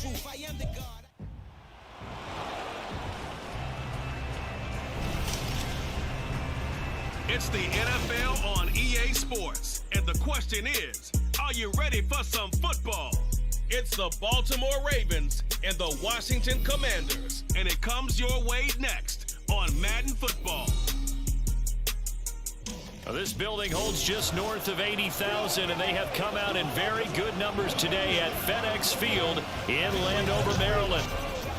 truth. I am the God. It's the NFL on EA Sports, and the question is, are you ready for some football? It's the Baltimore Ravens and the Washington Commanders, and it comes your way next on Madden Football. This building holds just north of 80,000, and they have come out in very good numbers today at FedEx Field in Landover, Maryland.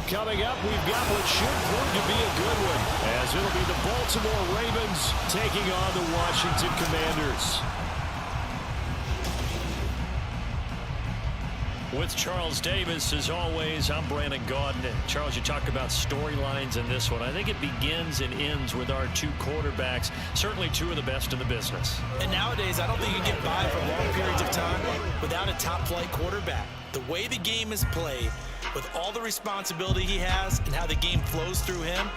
Coming up, we've got what should prove to be a good one, as it'll be the Baltimore Ravens taking on the Washington Commanders. With Charles Davis, as always, I'm Brandon Gaudin. Charles, you talk about storylines in this one. I think it begins and ends with our two quarterbacks, certainly two of the best in the business. And nowadays, I don't think you can get by for long periods of time without a top-flight quarterback. The way the game is played, with all the responsibility he has and how the game flows through him,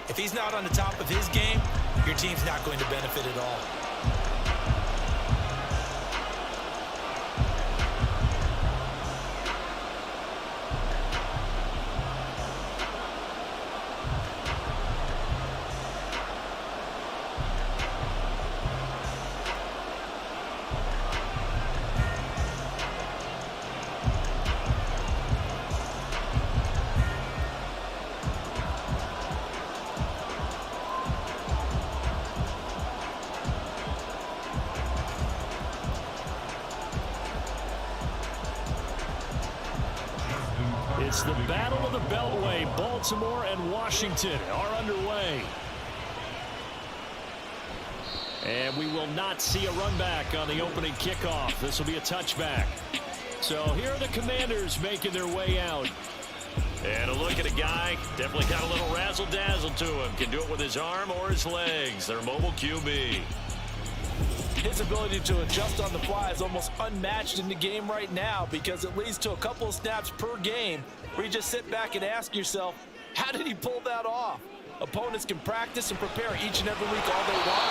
if he's not on the top of his game, your team's not going to benefit at all. It's the Battle of the Beltway. Baltimore and Washington are underway. And we will not see a run back on the opening kickoff. This will be a touchback. So here are the Commanders making their way out. And a look at a guy, definitely got a little razzle-dazzle to him. Can do it with his arm or his legs. Their mobile QB. His ability to adjust on the fly is almost unmatched in the game right now, because it leads to a couple of snaps per game where you just sit back and ask yourself, how did he pull that off? Opponents can practice and prepare each and every week all they want.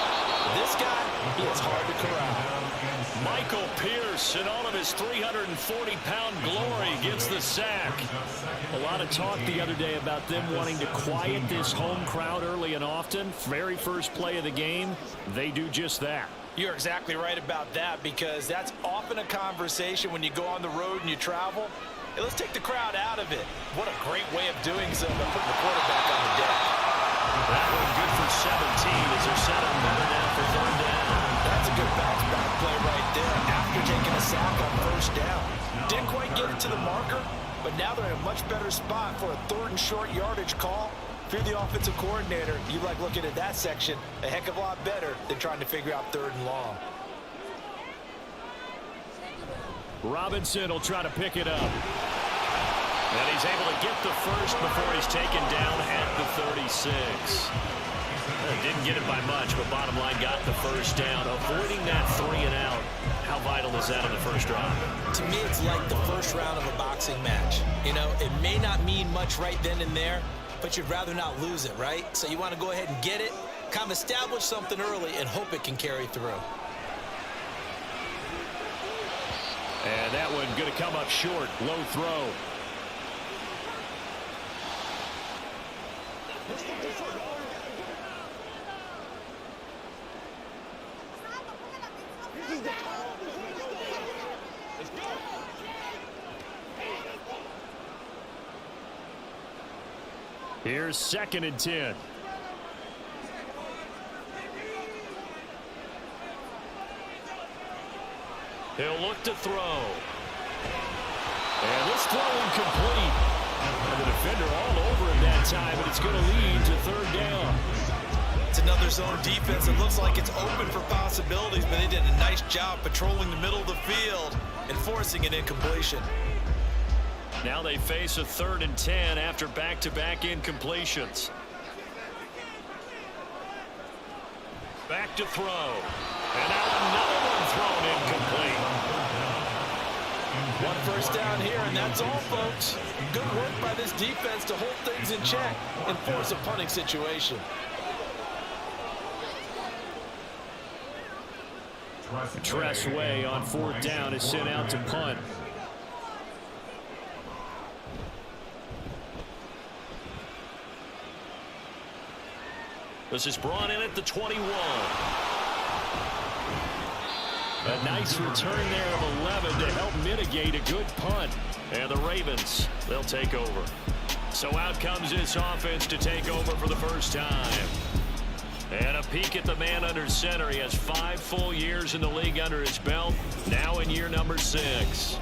This guy, he is hard to corral. Michael Pierce, in all of his 340-pound glory, gets the sack. A lot of talk the other day about them wanting to quiet this home crowd early and often. Very first play of the game, they do just that. You're exactly right about that, because that's often a conversation when you go on the road and you travel. Hey, let's take the crowd out of it. What a great way of doing so by putting the quarterback on the deck. That one good for 17 as they're set up better now for third down. That's a good bounce back play right there after taking a sack on first down. Didn't quite get it to the marker, but now they're in a much better spot for a third and short yardage call. If you're the offensive coordinator, you like looking at that section a heck of a lot better than trying to figure out third and long. Robinson will try to pick it up. And he's able to get the first before he's taken down at the 36. Didn't get it by much, but bottom line got the first down. Avoiding that 3 and out. How vital is that on the first drive? To me, it's like the first round of a boxing match. You know, it may not mean much right then and there, but you'd rather not lose it, right? So you want to go ahead and get it, kind of establish something early, and hope it can carry through. And that one going to come up short. Low throw. Here's 2nd and 10. He'll look to throw. And this throw incomplete. And the defender all over him that time, and it's going to lead to third down. It's another zone defense. It looks like it's open for possibilities, but they did a nice job patrolling the middle of the field and forcing an incompletion. Now they face a 3rd and 10 after back-to-back incompletions. Back to throw. And now another one thrown incomplete. One first down here, and that's all, folks. Good work by this defense to hold things in check and force a punting situation. Tressway on 4th down is sent out to punt. This is brought in at the 21. A nice return there of 11 to help mitigate a good punt. And the Ravens, they'll take over. So out comes this offense to take over for the first time. And a peek at the man under center. He has 5 full years in the league under his belt, now in year number 6.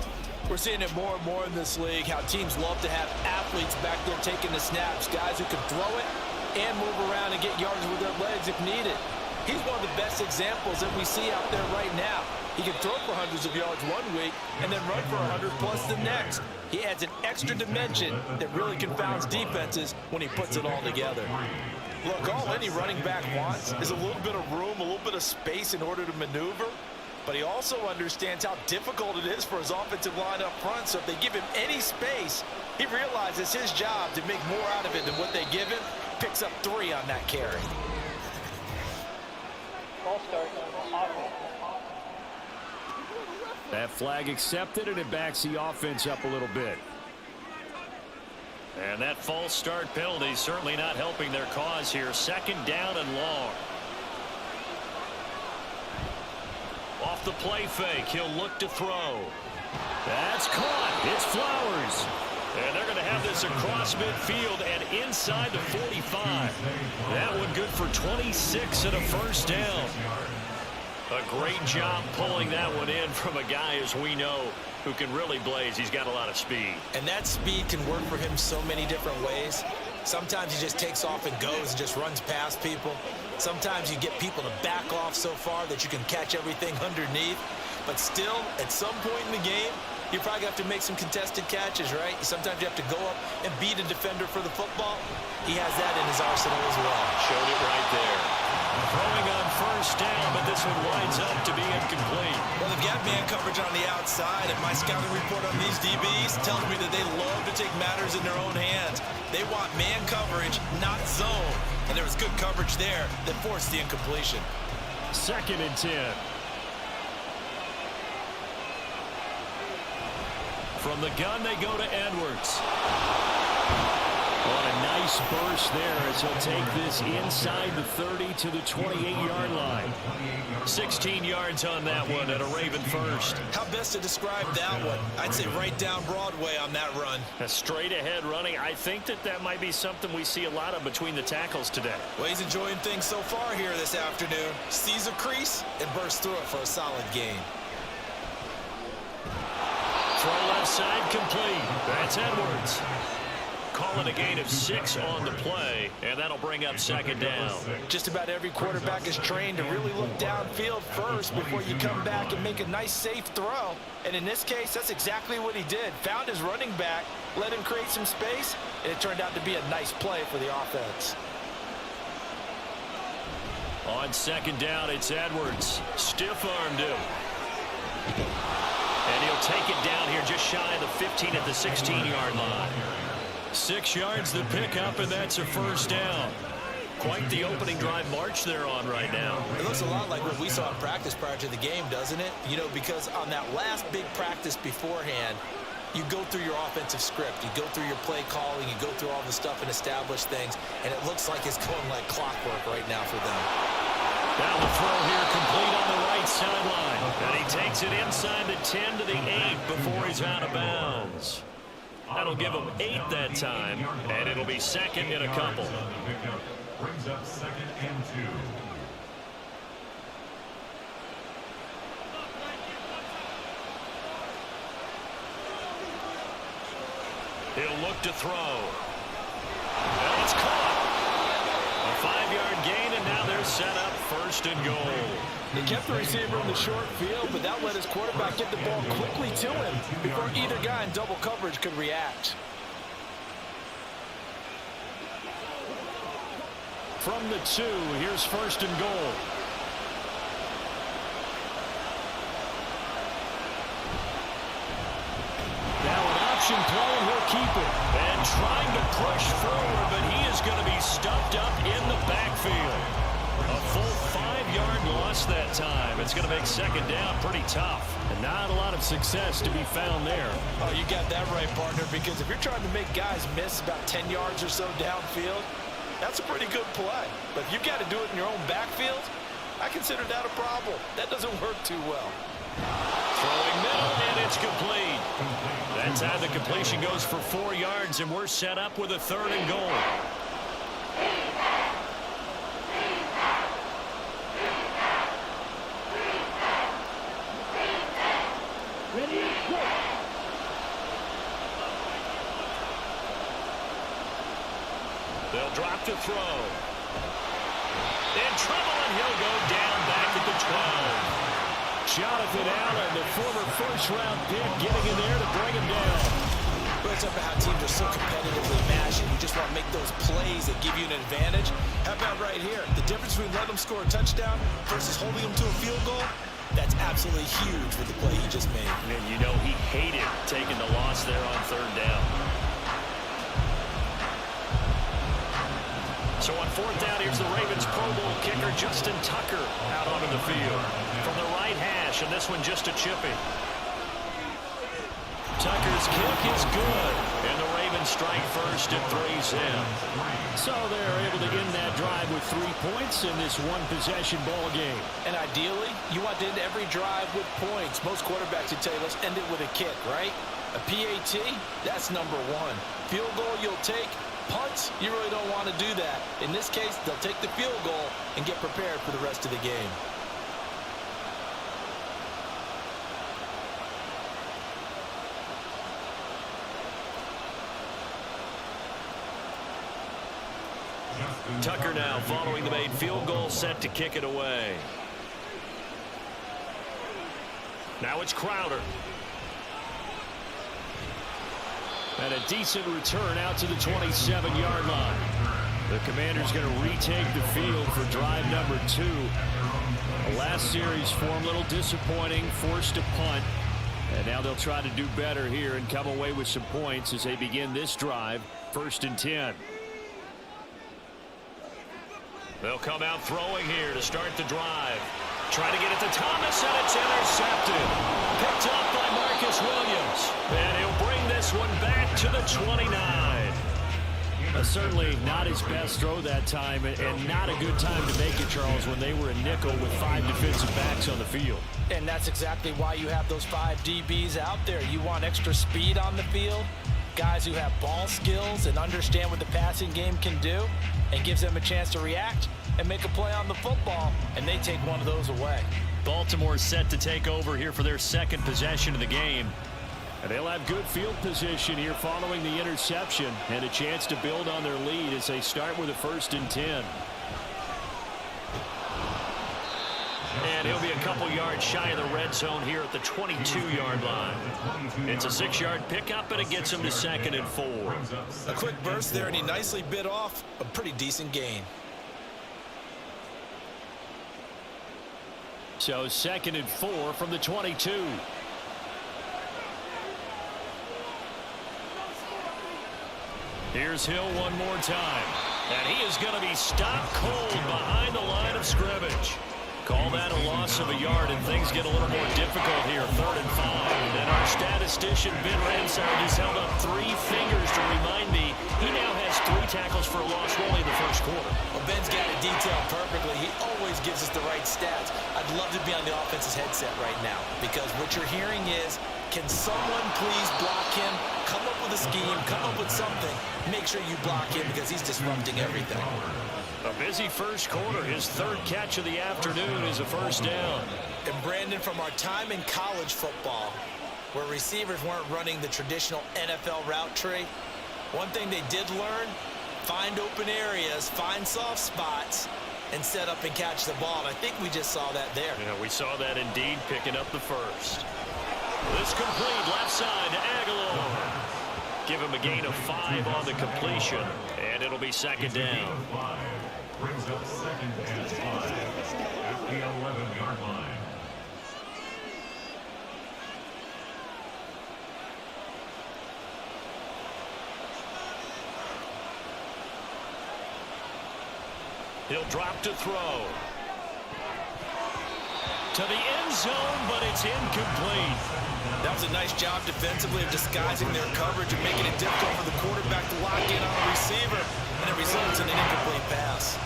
We're seeing it more and more in this league, how teams love to have athletes back there taking the snaps, guys who can throw it and move around and get yards with their legs if needed. He's one of the best examples that we see out there right now. He can throw for hundreds of yards one week and then run for 100 plus the next. He adds an extra dimension that really confounds defenses when he puts it all together. Look, all any running back wants is a little bit of room, a little bit of space in order to maneuver. But he also understands how difficult it is for his offensive line up front. So if they give him any space, he realizes his job to make more out of it than what they give him. Picks up 3 on that carry. That flag accepted, and it backs the offense up a little bit. And that false start penalty certainly not helping their cause here. 2nd down and long. Off the play fake, he'll look to throw. That's caught. It's Flowers. And they're going to have this across midfield and inside the 45. That one good for 26 and a first down. A great job pulling that one in from a guy, as we know, who can really blaze. He's got a lot of speed. And that speed can work for him so many different ways. Sometimes he just takes off and goes and just runs past people. Sometimes you get people to back off so far that you can catch everything underneath. But still, at some point in the game, you probably have to make some contested catches, right? Sometimes you have to go up and beat a defender for the football. He has that in his arsenal as well. Showed it right there. Throwing on first down, but this one winds up to be incomplete. Well, they've got man coverage on the outside, and my scouting report on these DBs tells me that they love to take matters in their own hands. They want man coverage, not zone. And there was good coverage there that forced the incompletion. 2nd and 10. From the gun, they go to Edwards. On a nice burst there as he'll take this inside the 30 to the 28-yard line. 16 yards on that one and a Raven first. How best to describe that one? I'd say right down Broadway on that run. A straight ahead running. I think that might be something we see a lot of between the tackles today. Well, he's enjoying things so far here this afternoon. Sees a crease and bursts through it for a solid gain. Throw left side complete. That's Edwards. Calling a gain of 6 on the play, and that'll bring up 2nd down. Just about every quarterback is trained to really look downfield first before you come back and make a nice, safe throw. And in this case, that's exactly what he did. Found his running back, let him create some space, and it turned out to be a nice play for the offense. On 2nd down, it's Edwards. Stiff-armed him. And he'll take it down here just shy of the 15 at the 16-yard line. 6 yards the pickup, and that's a first down. Quite the opening drive march they're on right now. It looks a lot like what we saw in practice prior to the game, doesn't it? You know, because on that last big practice beforehand, you go through your offensive script, you go through your play calling, you go through all the stuff and establish things, and it looks like it's going like clockwork right now for them. Down the throw here, complete on the right sideline. And he takes it inside the 10 to the 8 before he's out of bounds. That'll give him 8 that time, and it'll be 2nd and a couple. Brings up 2nd and 2. He'll look to throw. And it's caught. A 5-yard gain, and now they're set up 1st and goal. He kept the receiver in the short field, but that let his quarterback get the ball quickly to him before either guy in double coverage could react. From the 2, here's 1st and goal. Now an option play, and he'll keep it. And trying to push forward, but he is going to be stuffed up in the backfield. A full 5-yard loss that time. It's going to make 2nd down pretty tough. And not a lot of success to be found there. Oh, you got that right, partner, because if you're trying to make guys miss about 10 yards or so downfield, That's a pretty good play. But if you've got to do it in your own backfield, I consider that a problem. That doesn't work too well. Throwing middle, and it's complete. That time the completion goes for 4 yards, and we're set up with a 3rd and goal. They'll drop to throw. In trouble, and he'll go down back at the 12. Jonathan Allen, the former first-round pick, getting in there to bring him down. Well, it's up to how teams are so competitively matched, and you just want to make those plays that give you an advantage. How about right here? The difference between letting them score a touchdown versus holding them to a field goal, that's absolutely huge with the play he just made. And you know he hated taking the loss there on 3rd down. So on 4th down, here's the Ravens Pro Bowl kicker Justin Tucker out onto the field from the right hash, and this one just a chipping. Tucker's kick is good, and the Ravens strike first at 3-zip. So they're able to end that drive with 3 points in this one-possession ball game. And ideally, you want to end every drive with points. Most quarterbacks would tell you, let's end it with a kick, right? A PAT, that's number 1. Field goal you'll take. Punts, you really don't want to do that. In this case, they'll take the field goal and get prepared for the rest of the game. Tucker now following the made field goal, set to kick it away. Now it's Crowder. And a decent return out to the 27-yard line. The Commanders going to retake the field for drive number 2. The last series for him, a little disappointing, forced a punt. And now they'll try to do better here and come away with some points as they begin this drive, 1st and 10. They'll come out throwing here to start the drive. Trying to get it to Thomas, and it's intercepted. Picked up by Marcus Williams. And he'll bring this one back to the 29. Certainly not his best throw that time, and not a good time to make it, Charles, when they were a nickel with 5 defensive backs on the field. And that's exactly why you have those 5 DBs out there. You want extra speed on the field, guys who have ball skills and understand what the passing game can do, and gives them a chance to react and make a play on the football, and they take one of those away. Baltimore set to take over here for their 2nd possession of the game. And they'll have good field position here following the interception and a chance to build on their lead as they start with a 1st and 10. And he'll be a couple yards shy of the red zone here at the 22-yard line. It's a 6-yard pickup, and it gets him to 2nd and 4. A quick burst there, and he nicely bit off a pretty decent gain. So 2nd and 4 from the 22. Here's Hill one more time. And he is going to be stopped cold behind the line of scrimmage. Call that a loss of a yard, and things get a little more difficult here. 3rd and 5. And our statistician, Ben Ransard, just held up 3 fingers to remind me he now has 3 tackles for a loss only in the 1st quarter. Well, Ben's got it detailed perfectly. He always gives us the right stats. I'd love to be on the offense's headset right now, because what you're hearing is, can someone please block him? Come up with a scheme, come up with something. Make sure you block him because he's disrupting everything. A busy 1st quarter. His 3rd catch of the afternoon is a 1st down. And Brandon, from our time in college football, where receivers weren't running the traditional NFL route tree, one thing they did learn, find open areas, find soft spots, and set up and catch the ball. And I think we just saw that there. Yeah, we saw that indeed, picking up the 1st. This complete left side to Aguilar. Give him a gain of 5 on the completion, and it'll be 2nd down. Brings up 2nd and 5 at the 11-yard line. He'll drop to throw. To the end zone, but it's incomplete. That was a nice job defensively of disguising their coverage and making it difficult for the quarterback to lock in on the receiver, and it results in an incomplete pass.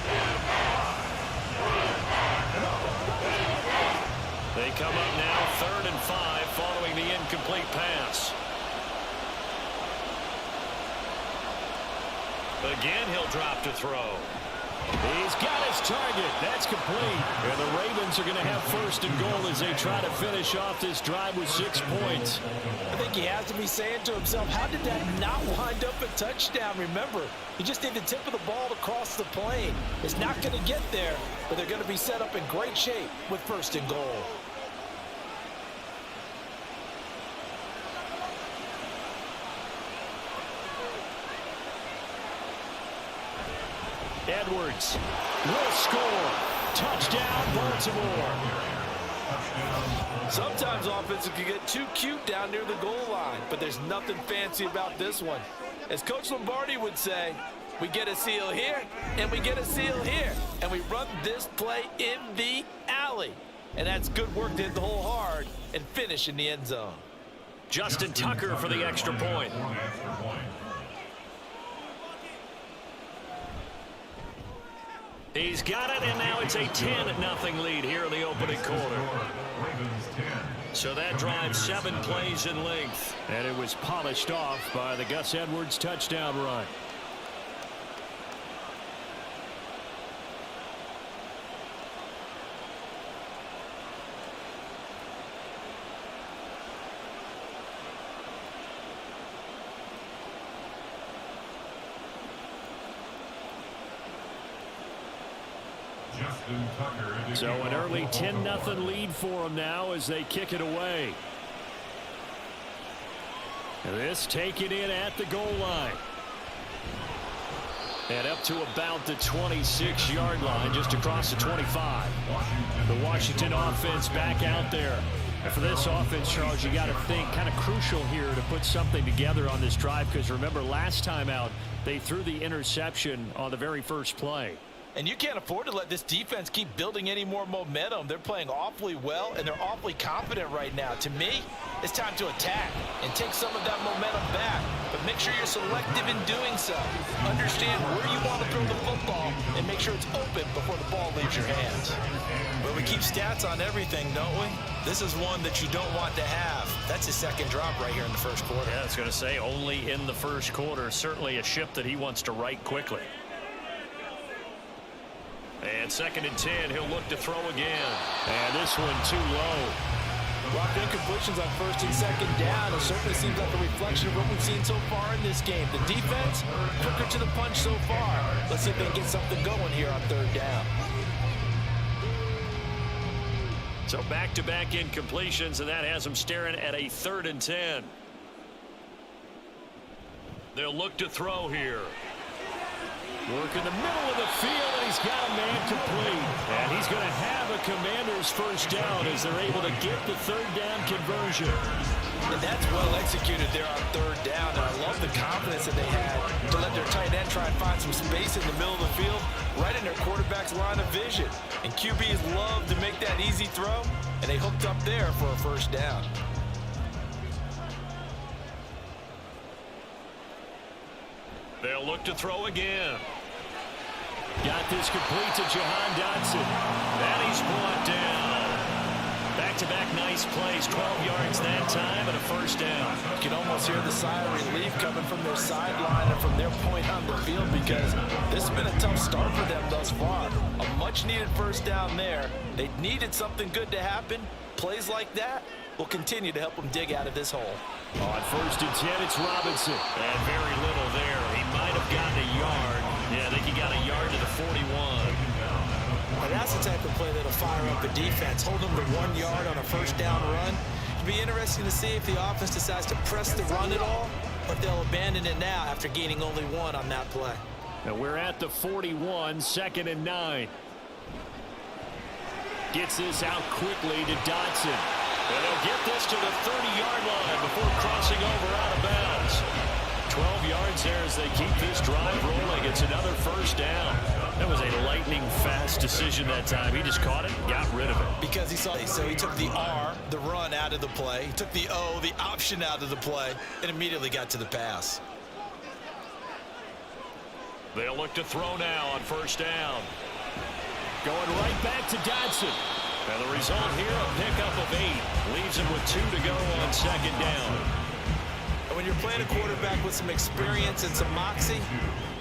They come up now 3rd and 5 following the incomplete pass. Again, he'll drop to throw. He's got his target. That's complete. And the Ravens are going to have 1st and goal as they try to finish off this drive with 6 points. I think he has to be saying to himself, how did that not wind up a touchdown? Remember, he just need the tip of the ball to cross the plane. It's not going to get there, but they're going to be set up in great shape with 1st and goal. Edwards will score. Touchdown, Baltimore. Sometimes offenses can get too cute down near the goal line, but there's nothing fancy about this one. As Coach Lombardi would say, we get a seal here, and we get a seal here, and we run this play in the alley. And that's good work to hit the hole hard and finish in the end zone. Justin Tucker for the extra point. He's got it, and now it's a 10-0 lead here in the opening quarter. So that drives 7 plays in length. And it was polished off by the Gus Edwards touchdown run. So an early 10-0 lead for them now as they kick it away. And this taken in at the goal line. And up to about the 26-yard line, just across the 25. The Washington offense back out there. And for this offense, Charles, you got to think kind of crucial here to put something together on this drive, because remember last time out they threw the interception on the very first play. And you can't afford to let this defense keep building any more momentum. They're playing awfully well, and they're awfully confident right now. To me, it's time to attack and take some of that momentum back. But make sure you're selective in doing so. Understand where you want to throw the football and make sure it's open before the ball leaves your hands. But we keep stats on everything, don't we? This is one that you don't want to have. That's his 2nd drop right here in the 1st quarter. Yeah, I was going to say only in the 1st quarter. Certainly a ship that he wants to right quickly. And 2nd and 10, he'll look to throw again. And this one too low. Rock incompletions on 1st and 2nd down. It certainly seems like a reflection of what we've seen so far in this game. The defense, quicker to the punch so far. Let's see if they can get something going here on 3rd down. So back-to-back incompletions, and that has them staring at a 3rd and 10. They'll look to throw here. Work in the middle of the field, and he's got a man complete. And he's going to have a Commanders 1st down as they're able to get the 3rd down conversion. And that's well executed there on 3rd down. And I love the confidence that they had to let their tight end try and find some space in the middle of the field, right in their quarterback's line of vision. And QBs love to make that easy throw, and they hooked up there for a 1st down. They'll look to throw again. Got this complete to Jahan Dotson. And he's brought down. Back-to-back nice plays. 12 yards that time and a 1st down. You can almost hear the sigh of relief coming from their sideline and from their point on the field, because this has been a tough start for them thus far. A much-needed 1st down there. They needed something good to happen. Plays like that will continue to help them dig out of this hole. On 1st and 10, it's Robinson. And very little there. He might have gotten a yard. Yeah, I think he got a yard to the 41. And that's the type of play that'll fire up the defense. Hold them to 1 yard on a 1st down run. It'll be interesting to see if the offense decides to press the run at all, or if they'll abandon it now after gaining only 1 on that play. Now we're at the 41, 2nd and 9. Gets this out quickly to Dotson. And they'll get this to the 30-yard line before crossing over out of bounds. 12 yards there as they keep this drive rolling. It's another 1st down. That was a lightning-fast decision that time. He just caught it and got rid of it. Because he saw it. So he took the R, the run, out of the play. He took the O, the option, out of the play, and immediately got to the pass. They'll look to throw now on first down. Going right back to Dodson. And the result here, a pickup of 8. Leaves him with 2 to go on second down. And when you're playing a quarterback with some experience and some moxie,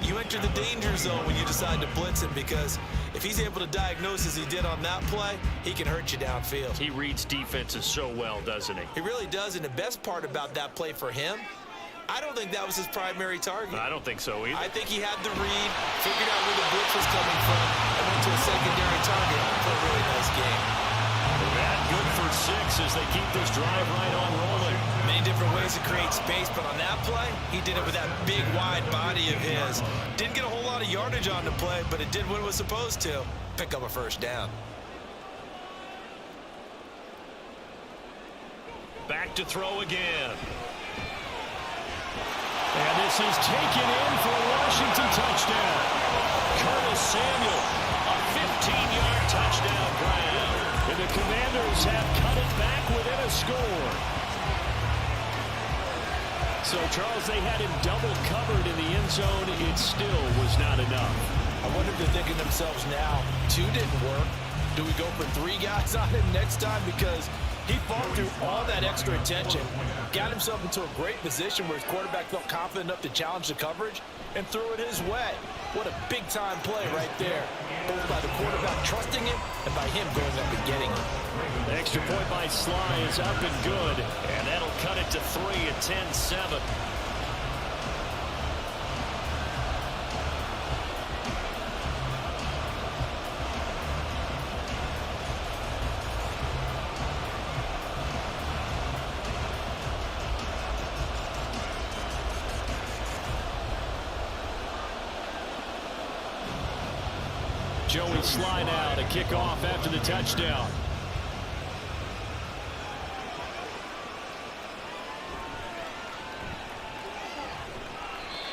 you enter the danger zone when you decide to blitz him, because if he's able to diagnose as he did on that play, he can hurt you downfield. He reads defenses so well, doesn't he? He really does, and the best part about that play for him, I don't think that was his primary target. I don't think so either. I think he had the read, figured out where the blitz was coming from, and went to a secondary target for a really nice game. That good for 6 as they keep this drive right on rolling. Many different ways to create space, but on that play, he did it with that big, wide body of his. Didn't get a whole lot of yardage on the play, but it did what it was supposed to. Pick up a first down. Back to throw again. And this is taken in for a Washington touchdown. Curtis Samuel, a 15-yard touchdown grab. And the Commanders have cut it back within a score. So, Charles, they had him double covered in the end zone. It still was not enough. I wonder if they're thinking to themselves now, 2 didn't work. Do we go for 3 guys on him next time? Because he fought through all that extra attention, got himself into a great position where his quarterback felt confident enough to challenge the coverage and threw it his way. What a big-time play right there, both by the quarterback trusting him and by him going up and getting it. The extra point by Sly is up and good, and that'll cut it to 3 at 10-7. Joey Sly now to kick off after the touchdown.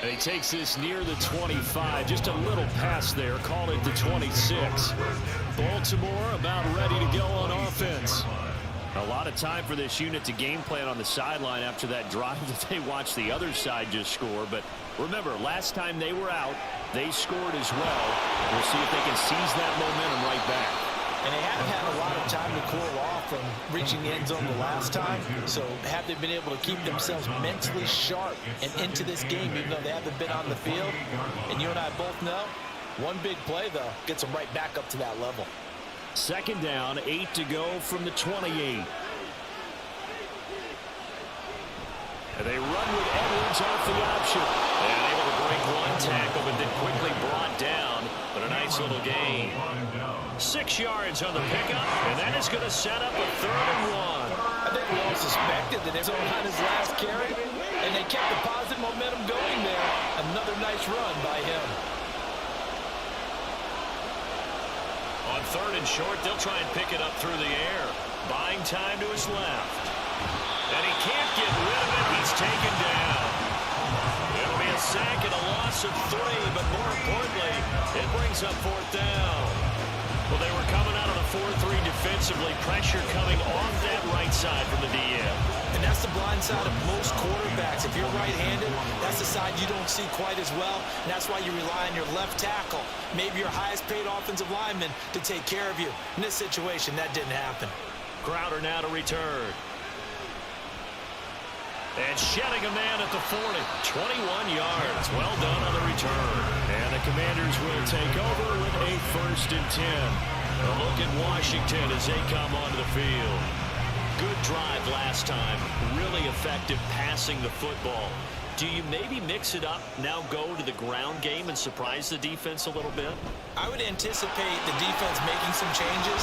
And he takes this near the 25. Just a little pass there. Call it the 26. Baltimore about ready to go on offense. A lot of time for this unit to game plan on the sideline after that drive that they watched the other side just score. But remember, last time they were out, they scored as well. We'll see if they can seize that momentum right back. And they haven't had a lot of time to cool off from reaching the end zone the last time. So have they been able to keep themselves mentally sharp and into this game, even though they haven't been on the field? And you and I both know, one big play, though, gets them right back up to that level. Second down, 8 to go from the 28. And they run with Edwards off the option. And able to break one tackle, but then quickly brought down. But a nice little gain. 6 yards on the pickup, and that is going to set up a 3rd and 1. I think we all suspected that it was on his last carry, and they kept the positive momentum going there. Another nice run by him. On 3rd and short, they'll try and pick it up through the air. Buying time to his left. And he can't get rid of it. He's taken down. It'll be a sack and a loss of 3, but more importantly, it brings up 4th down. Well, they were coming out on a 4-3 defensively. Pressure coming off that right side from the DM. And that's the blind side of most quarterbacks. If you're right-handed, that's the side you don't see quite as well. And that's why you rely on your left tackle, maybe your highest-paid offensive lineman, to take care of you. In this situation, that didn't happen. Crowder now to return. And shedding a man at the 40. 21 yards. Well done on the return. And the Commanders will take over with a 1st and 10. A look at Washington as they come onto the field. Good drive last time. Really effective passing the football. Do you maybe mix it up, now go to the ground game and surprise the defense a little bit? I would anticipate the defense making some changes,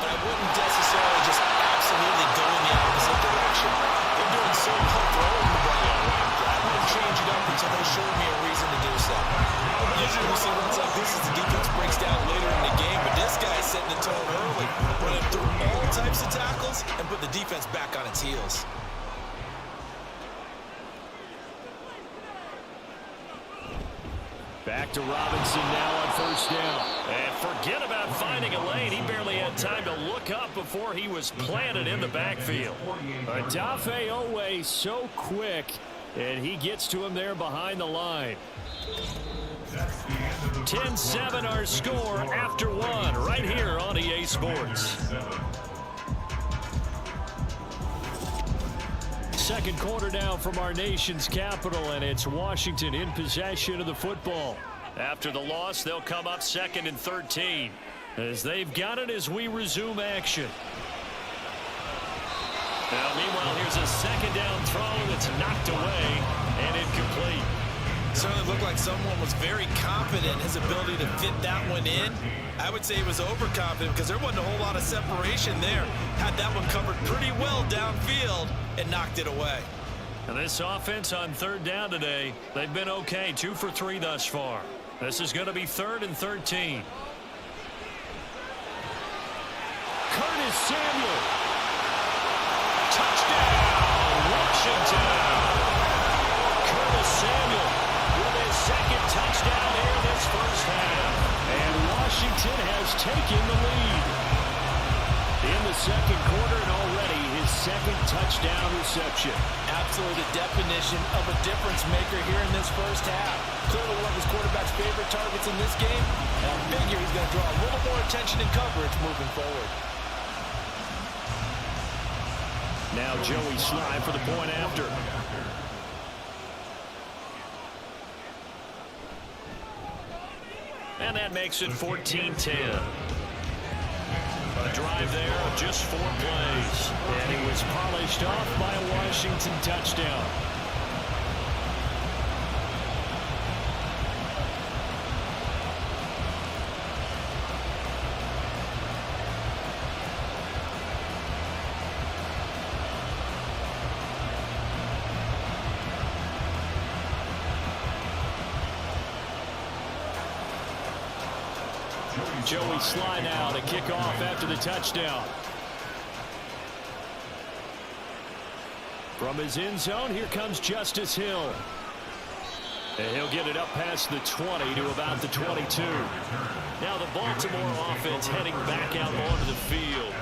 but I wouldn't necessarily just absolutely go in the opposite direction. They're doing so well throwing the ball. I wouldn't change it up until they showed me a reason to do so. Usually we see runs like this as the defense breaks down later in the game, but this guy's setting the tone early, running through all types of tackles and put the defense back on its heels. Back to Robinson now on first down. And forget about finding a lane. He barely had time to look up before he was planted in the backfield. Adafe Owe so quick, and he gets to him there behind the line. 10-7 our score after one right here on EA Sports. Second quarter now from our nation's capital, and it's Washington in possession of the football. After the loss, they'll come up 2nd and 13 as they've got it as we resume action. Now, meanwhile, here's a second down throw that's knocked away and incomplete. Certainly looked like someone was very confident in his ability to fit that one in. I would say he was overconfident because there wasn't a whole lot of separation there. Had that one covered pretty well downfield and knocked it away. And this offense on 3rd down today, they've been okay, 2 for 3 thus far. This is going to be 3rd and 13. Curtis Samuel. Touchdown, Washington. Curtis Samuel with his 2nd touchdown here this first half. And Washington has taken the lead in the 2nd quarter, and already his 2nd touchdown reception. Absolutely the definition of a difference maker here in this first half. Clearly one of his quarterback's favorite targets in this game, and I figure he's going to draw a little more attention and coverage moving forward. Now Joey Sly for the point after. And that makes it 14-10. A drive there of just 4 plays. And he was polished off by a Washington touchdown. Joey Sly now to kick off after the touchdown. From his end zone, here comes Justice Hill. And he'll get it up past the 20 to about the 22. Now the Baltimore offense heading back out onto the field.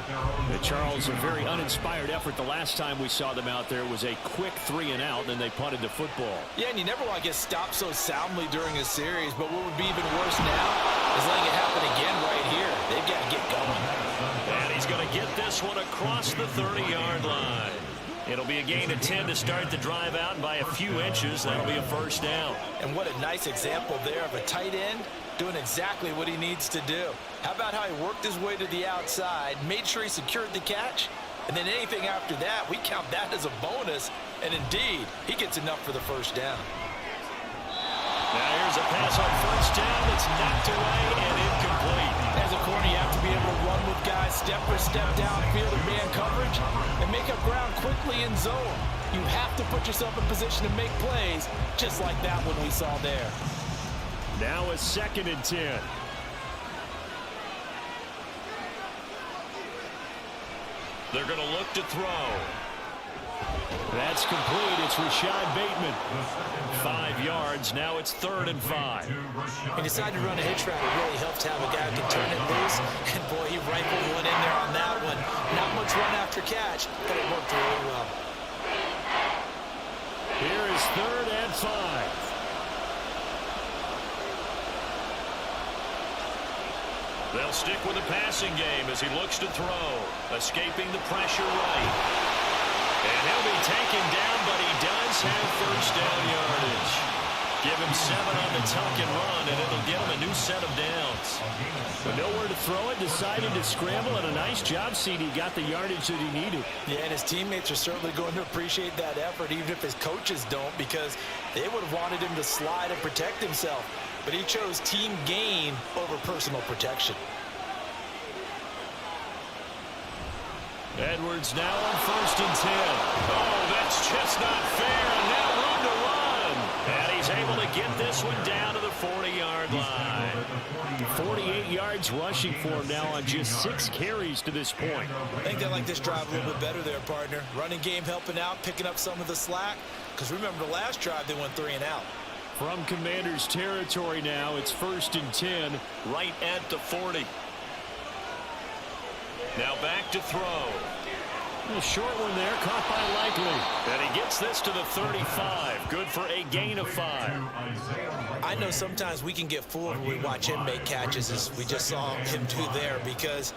Charles, a very uninspired effort the last time we saw them out there was a quick 3 and out, and then they punted the football. Yeah, and you never want to get stopped so soundly during a series, but what would be even worse now is letting it happen again right here. They've got to get going. And he's going to get this one across the 30-yard line. It'll be a gain of 10 to start the drive out, and by a few inches, that'll be a first down. And what a nice example there of a tight end doing exactly what he needs to do. How about how he worked his way to the outside, made sure he secured the catch, and then anything after that, we count that as a bonus, and indeed, he gets enough for the first down. Now here's a pass on first down that's knocked away and incomplete. As a corner, you have to be able to run with guys step for step downfield in man coverage and make up ground quickly in zone. You have to put yourself in position to make plays, just like that one we saw there. Now a 2nd and 10. They're going to look to throw. That's complete. It's Rashad Bateman. 5 yards. Now it's 3rd and 5. He decided to run a hitch route. It really helps to have a guy who can turn it loose. And boy, he rifled one in there on that one. Not much run after catch, but it worked really well. Here is 3rd and 5. They'll stick with the passing game as he looks to throw. Escaping the pressure right. And he'll be taken down, but he does have first down yardage. Give him 7 on the tuck and run, and it'll get him a new set of downs. But nowhere to throw it, decided to scramble, and a nice job, CD. Got the yardage that he needed. Yeah, and his teammates are certainly going to appreciate that effort, even if his coaches don't, because they would have wanted him to slide and protect himself. But he chose team gain over personal protection. Edwards now on 1st and 10. Oh, that's just not fair. And now room to run. And he's able to get this one down to the 40-yard line. 48 yards rushing for him now on just 6 carries to this point. I think they like this drive a little bit better there, partner. Running game helping out, picking up some of the slack. Because remember the last drive, they went 3 and out. From Commanders territory now, it's 1st and 10, right at the 40. Now back to throw. A short one there, caught by Likely. And he gets this to the 35. Good for a gain of 5. I know sometimes we can get fooled when we watch him make catches, as we just saw him do there, because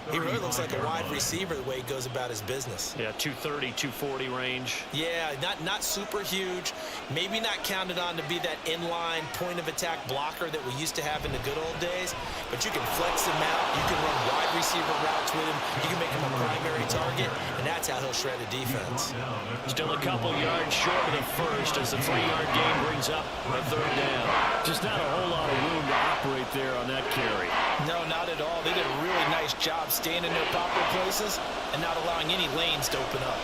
he really looks like a wide receiver the way he goes about his business. Yeah, 230, 240 range. Yeah, not super huge. Maybe not counted on to be that inline point-of-attack blocker that we used to have in the good old days, but you can flex him out. You can run wide receiver routes with him. You can make him a primary target, and that's how he'll shred a defense. Still a couple yards short of the first as the 3-yard gain brings up a 3rd down. Just not a whole lot of room to operate there on that carry. No, not at all. They did a really nice job staying in their proper places and not allowing any lanes to open up.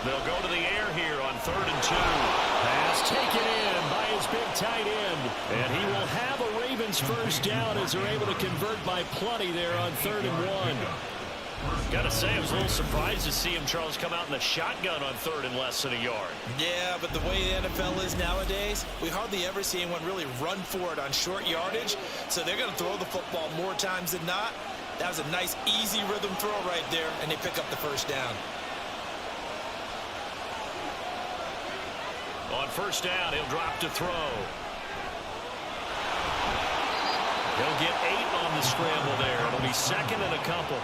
They'll go to the air here on 3rd and 2. Pass taken in by his big tight end. And he will have a Ravens 1st down as they're able to convert by plenty there on 3rd and 1. Got to say, I was a little surprised to see him, Charles, come out in the shotgun on 3rd and less than a yard. Yeah, but the way the NFL is nowadays, we hardly ever see anyone really run for it on short yardage. So they're going to throw the football more times than not. That was a nice, easy rhythm throw right there, and they pick up the 1st down. On 1st down, he'll drop to throw. He'll get 8 on the scramble there. It'll be 2nd and a couple.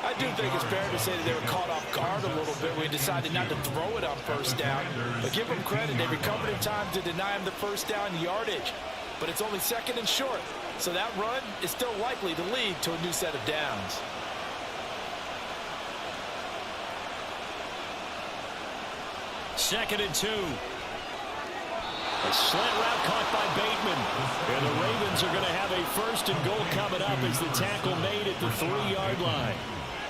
I do think it's fair to say that they were caught off guard a little bit when we decided not to throw it on 1st down. But give them credit. They recovered in time to deny him the 1st down yardage. But it's only 2nd and short. So that run is still likely to lead to a new set of downs. Second and 2. A slant route caught by Bateman. And the Ravens are going to have a 1st and goal coming up as the tackle made at the 3-yard line.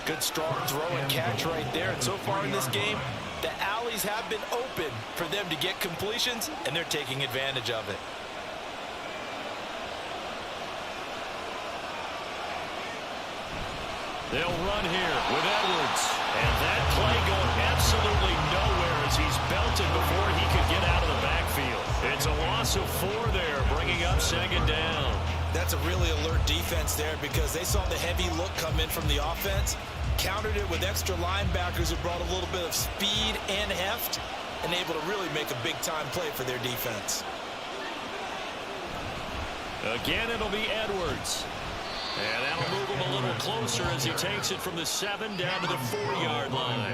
Good strong throw and catch right there. And so far in this game, the alleys have been open for them to get completions, and they're taking advantage of it. They'll run here with Edwards. And that play going absolutely nowhere as he's belted before he could get out of the backfield. It's a loss of 4 there, bringing up 2nd down. That's a really alert defense there because they saw the heavy look come in from the offense, countered it with extra linebackers who brought a little bit of speed and heft, and able to really make a big-time play for their defense. Again, it'll be Edwards. And that'll move him a little closer as he takes it from the 7 down to the 4-yard line.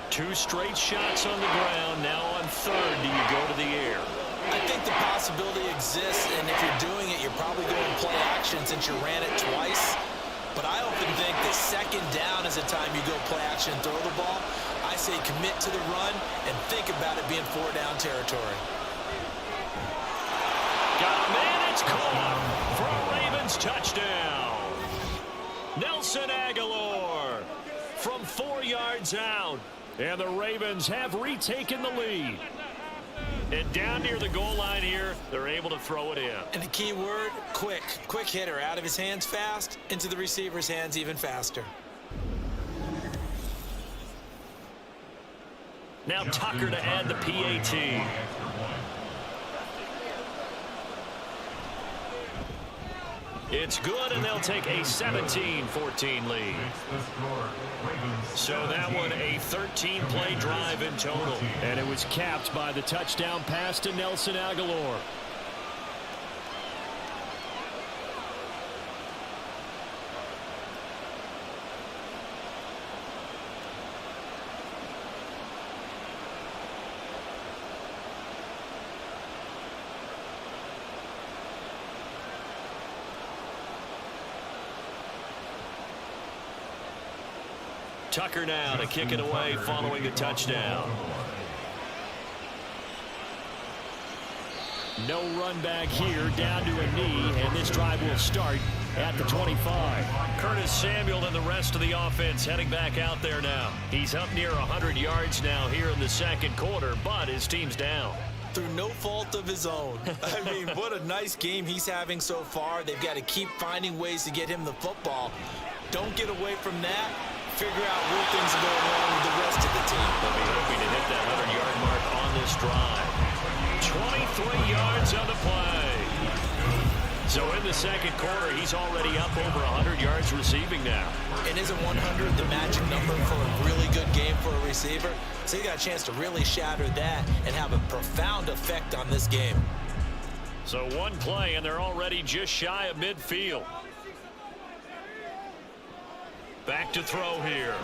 2 straight shots on the ground. Now on 3rd, do you go to the air? I think the possibility exists, and if you're doing it, you're probably going play action since you ran it twice. But I often think that 2nd down is the time you go play action and throw the ball. I say commit to the run and think about it being 4-down territory. Got a man, it's caught for a Ravens touchdown. Nelson Aguilar from 4 yards out. And the Ravens have retaken the lead. And down near the goal line here, they're able to throw it in. And the key word, quick. Quick hitter, out of his hands fast, into the receiver's hands even faster. Now Tucker to add the PAT. It's good, and they'll take a 17-14 lead. So that one, a 13-play drive in total. And it was capped by the touchdown pass to Nelson Aguilar. Tucker now to kick it away following the touchdown. No run back here, down to a knee, and this drive will start at the 25. Curtis Samuel and the rest of the offense heading back out there now. He's up near 100 yards now here in the 2nd quarter, but his team's down. Through no fault of his own. I mean, what a nice game he's having so far. They've got to keep finding ways to get him the football. Don't get away from that. Figure out where things are going wrong with the rest of the team. They'll be drive. 23 yards on the play. So in the second quarter, he's already up over 100 yards receiving now. And isn't 100 the magic number for a really good game for a receiver? So he got a chance to really shatter that and have a profound effect on this game. So one play, and they're already just shy of midfield. Back to throw here.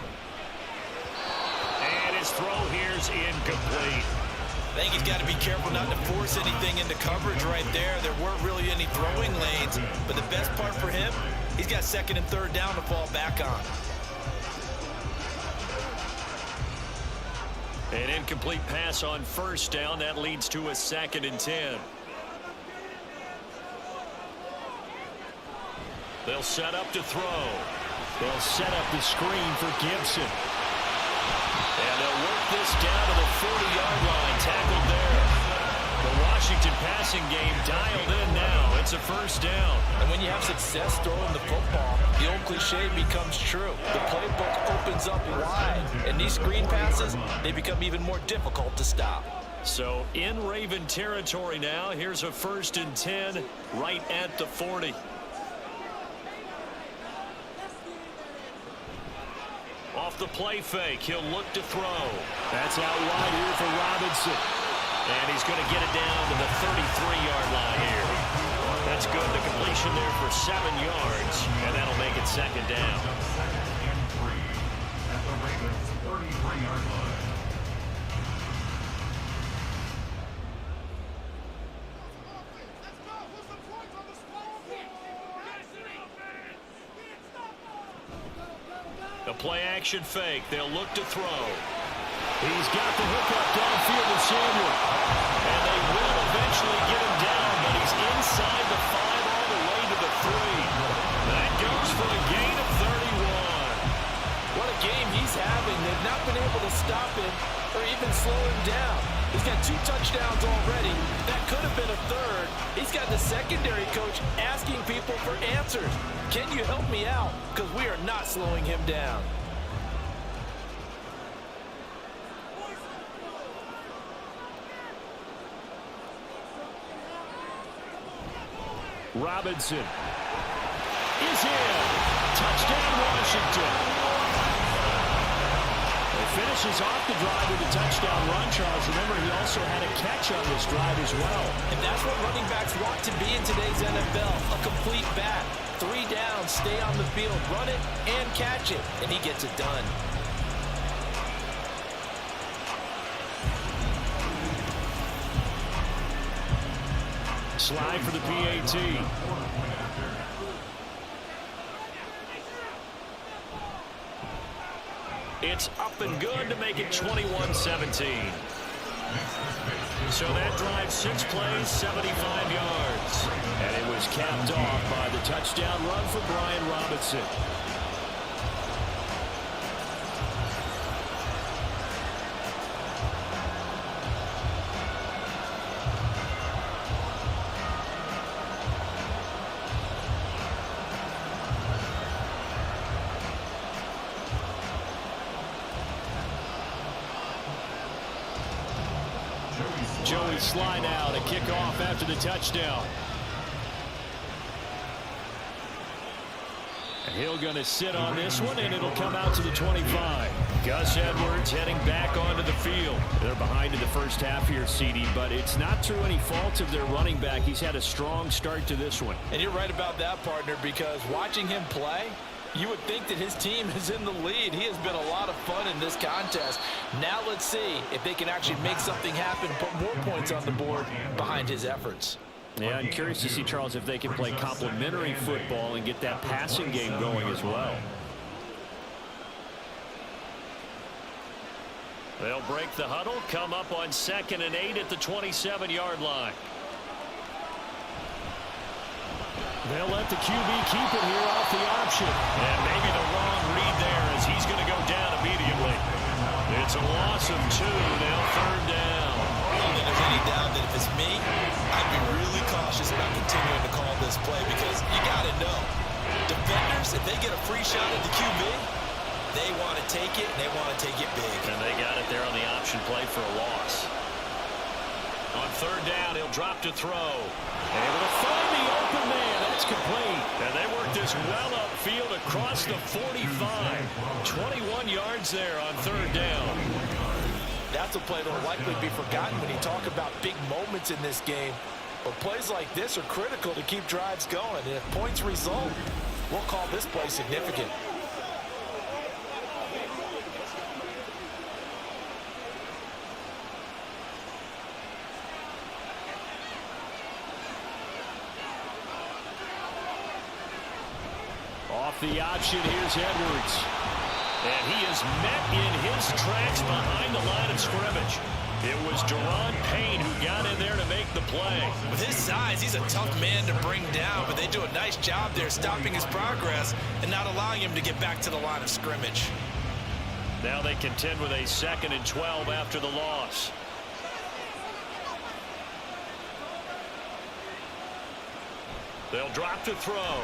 And his throw here's incomplete. I think he's got to be careful not to force anything into coverage right there. There weren't really any throwing lanes, but the best part for him, he's got second and third down to fall back on. An incomplete pass on first down. That leads to a 2nd and 10. They'll set up to throw. They'll set up the screen for Gibson. And they'll work this down to the 40-yard line. Tackled there. The Washington passing game dialed in now. It's a first down. And when you have success throwing the football, the old cliche becomes true. The playbook opens up wide. And these screen passes, they become even more difficult to stop. So in Raven territory now. Here's a 1st and 10 right at the 40. Off the play fake, he'll look to throw. That's out wide here for Robinson. And he's going to get it down to the 33-yard line here. That's good. The completion there for 7 yards. And that'll make it 2nd down. 2nd and 3 at the Ravens' 33-yard line. The play-action fake. They'll look to throw. He's got the hookup downfield to Samuel. And they will eventually get him down, but he's inside the 5 all the way to the 3. That goes for a gain of 31. What a game he's having. They've not been able to stop him or even slow him down. He's got 2 touchdowns already. That could have been a 3rd. He's got the secondary coach asking people for answers. Can you help me out? Because we are not slowing him down. Robinson is in. Touchdown, Washington. He finishes off the drive with a touchdown run, Charles. Remember, he also had a catch on this drive as well. And that's what running backs want to be in today's NFL, a complete back. 3 downs, stay on the field, run it, and catch it. And he gets it done. Slide for the PAT. It's up and good to make it 21-17. So that drive, 6 plays, 75 yards. And it was capped off by the touchdown run for Brian Robinson. Joey slide out, a kickoff after the touchdown. And he'll going to sit on this one, and it'll come out to the 25. Gus Edwards heading back onto the field. They're behind in the first half here, CD, but it's not through any fault of their running back. He's had a strong start to this one. And you're right about that, partner, because watching him play, you would think that his team is in the lead. He has been a lot of fun in this contest. Now let's see if they can actually make something happen, put more points on the board behind his efforts. Yeah, I'm curious to see, Charles, if they can play complementary football and get that passing game going as well. They'll break the huddle, come up on 2nd and 8 at the 27-yard line. They'll let the QB keep it here off the option. And maybe the wrong read there as he's going to go down immediately. It's a loss of 2. They'll 3rd down. I don't think there's any doubt that if it's me, I'd be really cautious about continuing to call this play because you got to know, defenders, if they get a free shot at the QB, they want to take it, and they want to take it big. And they got it there on the option play for a loss. On third down, he'll drop to throw. Able to find the open man. That's complete. And they work this well upfield across the 45. 21 yards there on third down. That's a play that will likely be forgotten when you talk about big moments in this game. But plays like this are critical to keep drives going. And if points result, we'll call this play significant. Off the option, here's Edwards. And he is met in his tracks behind the line of scrimmage. It was Jerron Payne who got in there to make the play. With his size, he's a tough man to bring down, but they do a nice job there stopping his progress and not allowing him to get back to the line of scrimmage. Now they contend with a 2nd and 12 after the loss. They'll drop to throw.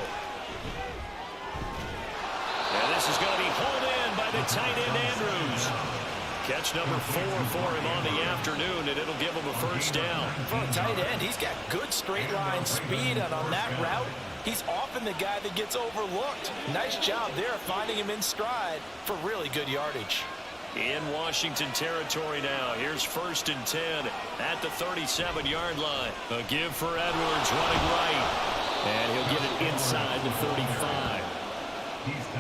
And this is going to be hauled in by the tight end Andrews. Catch number 4 for him on the afternoon, and it'll give him a first down. For a tight end, he's got good straight line speed, and on that route, he's often the guy that gets overlooked. Nice job there finding him in stride for really good yardage. In Washington territory now. Here's 1st and 10 at the 37-yard line. A give for Edwards running right. And he'll get it inside the 35.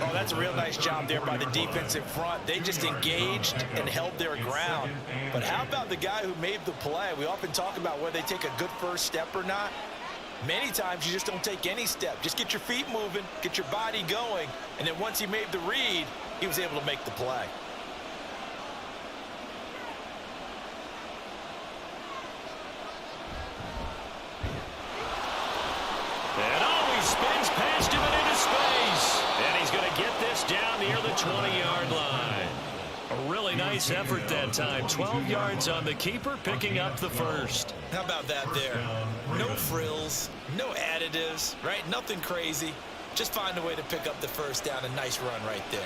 Oh, that's a real nice job there by the defense in front. They just engaged and held their ground. But how about the guy who made the play? We often talk about whether they take a good first step or not. Many times you just don't take any step. Just get your feet moving, get your body going, and then once he made the read, he was able to make the play. And he spins past him and into space. And he's going to get this down near the 20-yard line. A really nice effort that time. 12 yards on the keeper, picking up the first. How about that there? No frills, no additives, right? Nothing crazy. Just find a way to pick up the first down. A nice run right there.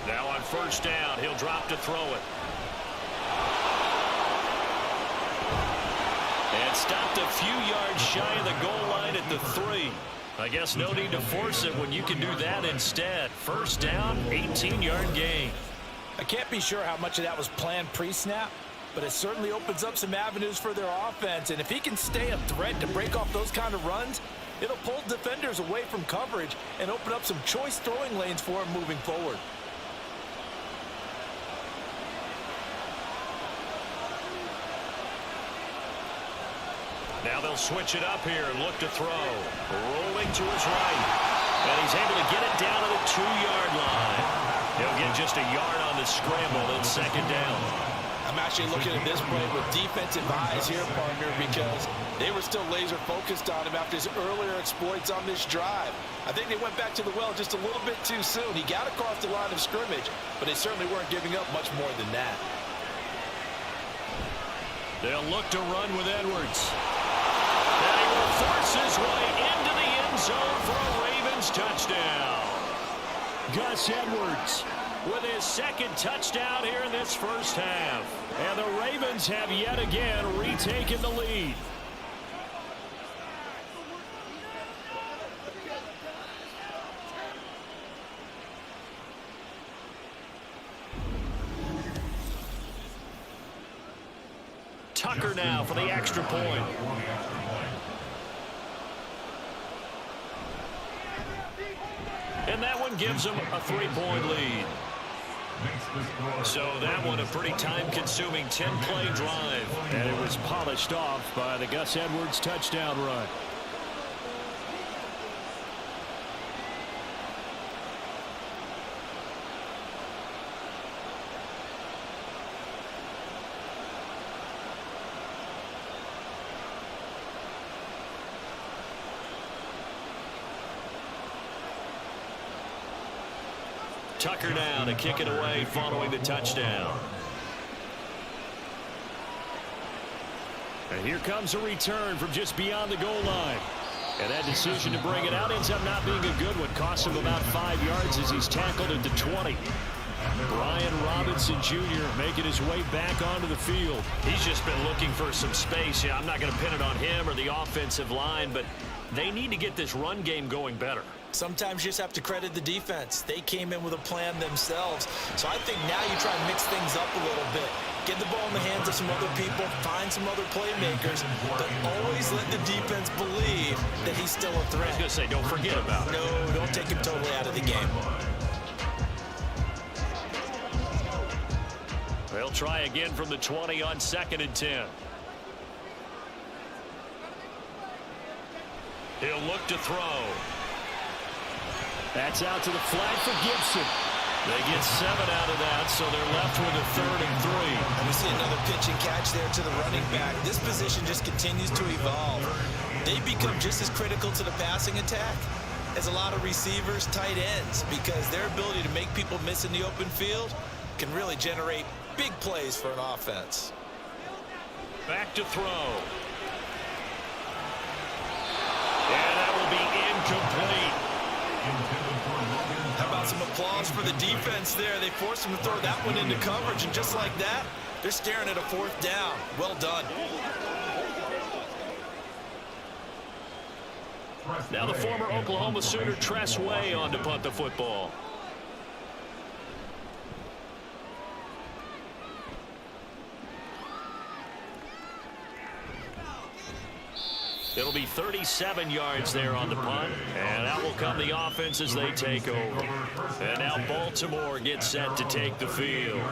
Now on first down, he'll drop to throw it. And stopped a few yards shy of the goal line at the 3. I guess no need to force it when you can do that instead. First down, 18-yard gain. I can't be sure how much of that was planned pre-snap, but it certainly opens up some avenues for their offense. And if he can stay a threat to break off those kind of runs, it'll pull defenders away from coverage and open up some choice throwing lanes for him moving forward. Now they'll switch it up here and look to throw. Rolling to his right. And he's able to get it down to the 2-yard line. He'll get just a yard on the scramble and second down. I'm actually looking at this play with defensive eyes here, partner, because they were still laser focused on him after his earlier exploits on this drive. I think they went back to the well just a little bit too soon. He got across the line of scrimmage, but they certainly weren't giving up much more than that. They'll look to run with Edwards. And he will force his way into the end zone for a Ravens touchdown. Gus Edwards with his 2nd touchdown here in this first half. And the Ravens have yet again retaken the lead. Tucker now for the extra point. And that one gives them a 3-point lead. So that one a pretty time-consuming 10-play drive. And it was polished off by the Gus Edwards touchdown run. Tucker now to kick it away following the touchdown. And here comes a return from just beyond the goal line. And that decision to bring it out ends up not being a good one. Costs him about 5 yards as he's tackled at the 20. Brian Robinson Jr. making his way back onto the field. He's just been looking for some space. Yeah, I'm not going to pin it on him or the offensive line, but they need to get this run game going better. Sometimes you just have to credit the defense. They came in with a plan themselves. So I think now you try and mix things up a little bit. Get the ball in the hands of some other people, find some other playmakers, but always let the defense believe that he's still a threat. I was going to say, don't forget about it. No, don't take him totally out of the game. They'll try again from the 20 on 2nd and 10. He'll look to throw. That's out to the flat for Gibson. They get 7 out of that, so they're left with a 3rd and 3. And we see another pitch and catch there to the running back. This position just continues to evolve. They become just as critical to the passing attack as a lot of receivers, tight ends, because their ability to make people miss in the open field can really generate big plays for an offense. Back to throw. And that will be incomplete. How about some applause for the defense there? They forced him to throw that one into coverage, and just like that, they're staring at a 4th down. Well done. Now the former Oklahoma Sooner Tress Way on to punt the football. It'll be 37 yards there on the punt, and out will come the offense as they take over. And now Baltimore gets set to take the field.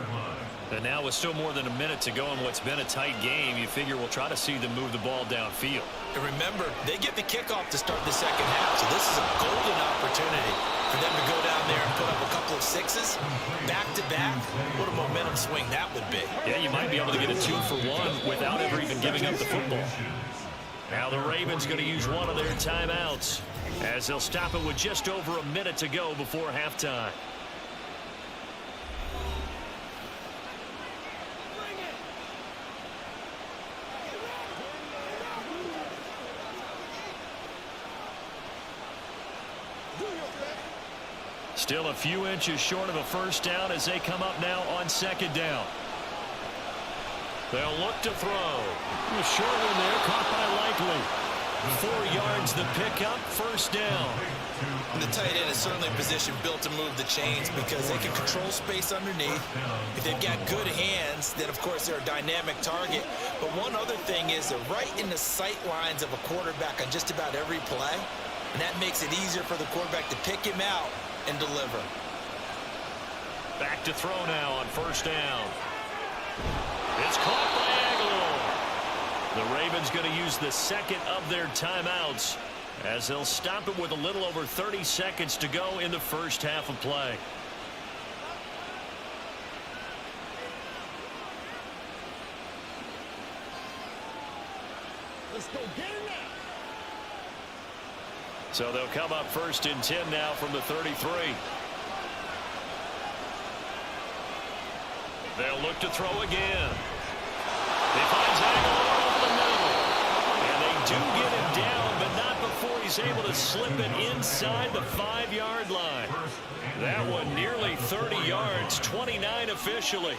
And now with still more than a minute to go in what's been a tight game, you figure we'll try to see them move the ball downfield. And remember, they get the kickoff to start the second half, so this is a golden opportunity for them to go down there and put up a couple of 6s back-to-back. What a momentum swing that would be. Yeah, you might be able to get a 2-for-1 without ever even giving up the football. Now the Ravens going to use one of their timeouts as they'll stop it with just over a minute to go before halftime. Still a few inches short of a first down as they come up now on 2nd down. They'll look to throw. A short one there, caught by Likely. 4 yards the pickup, first down. The tight end is certainly a position built to move the chains because they can control space underneath. If they've got good hands, then of course they're a dynamic target. But one other thing is they're right in the sight lines of a quarterback on just about every play. And that makes it easier for the quarterback to pick him out and deliver. Back to throw now on first down. It's caught by Aguilar. The Ravens going to use the second of their timeouts as they'll stop it with a little over 30 seconds to go in the first half of play. Let's go get it now. So they'll come up 1st and 10 now from the 33. They'll look to throw again. He finds Aguilar over the middle. And they do get him down, but not before he's able to slip it inside the 5-yard line. That one nearly 30 yards, 29 officially.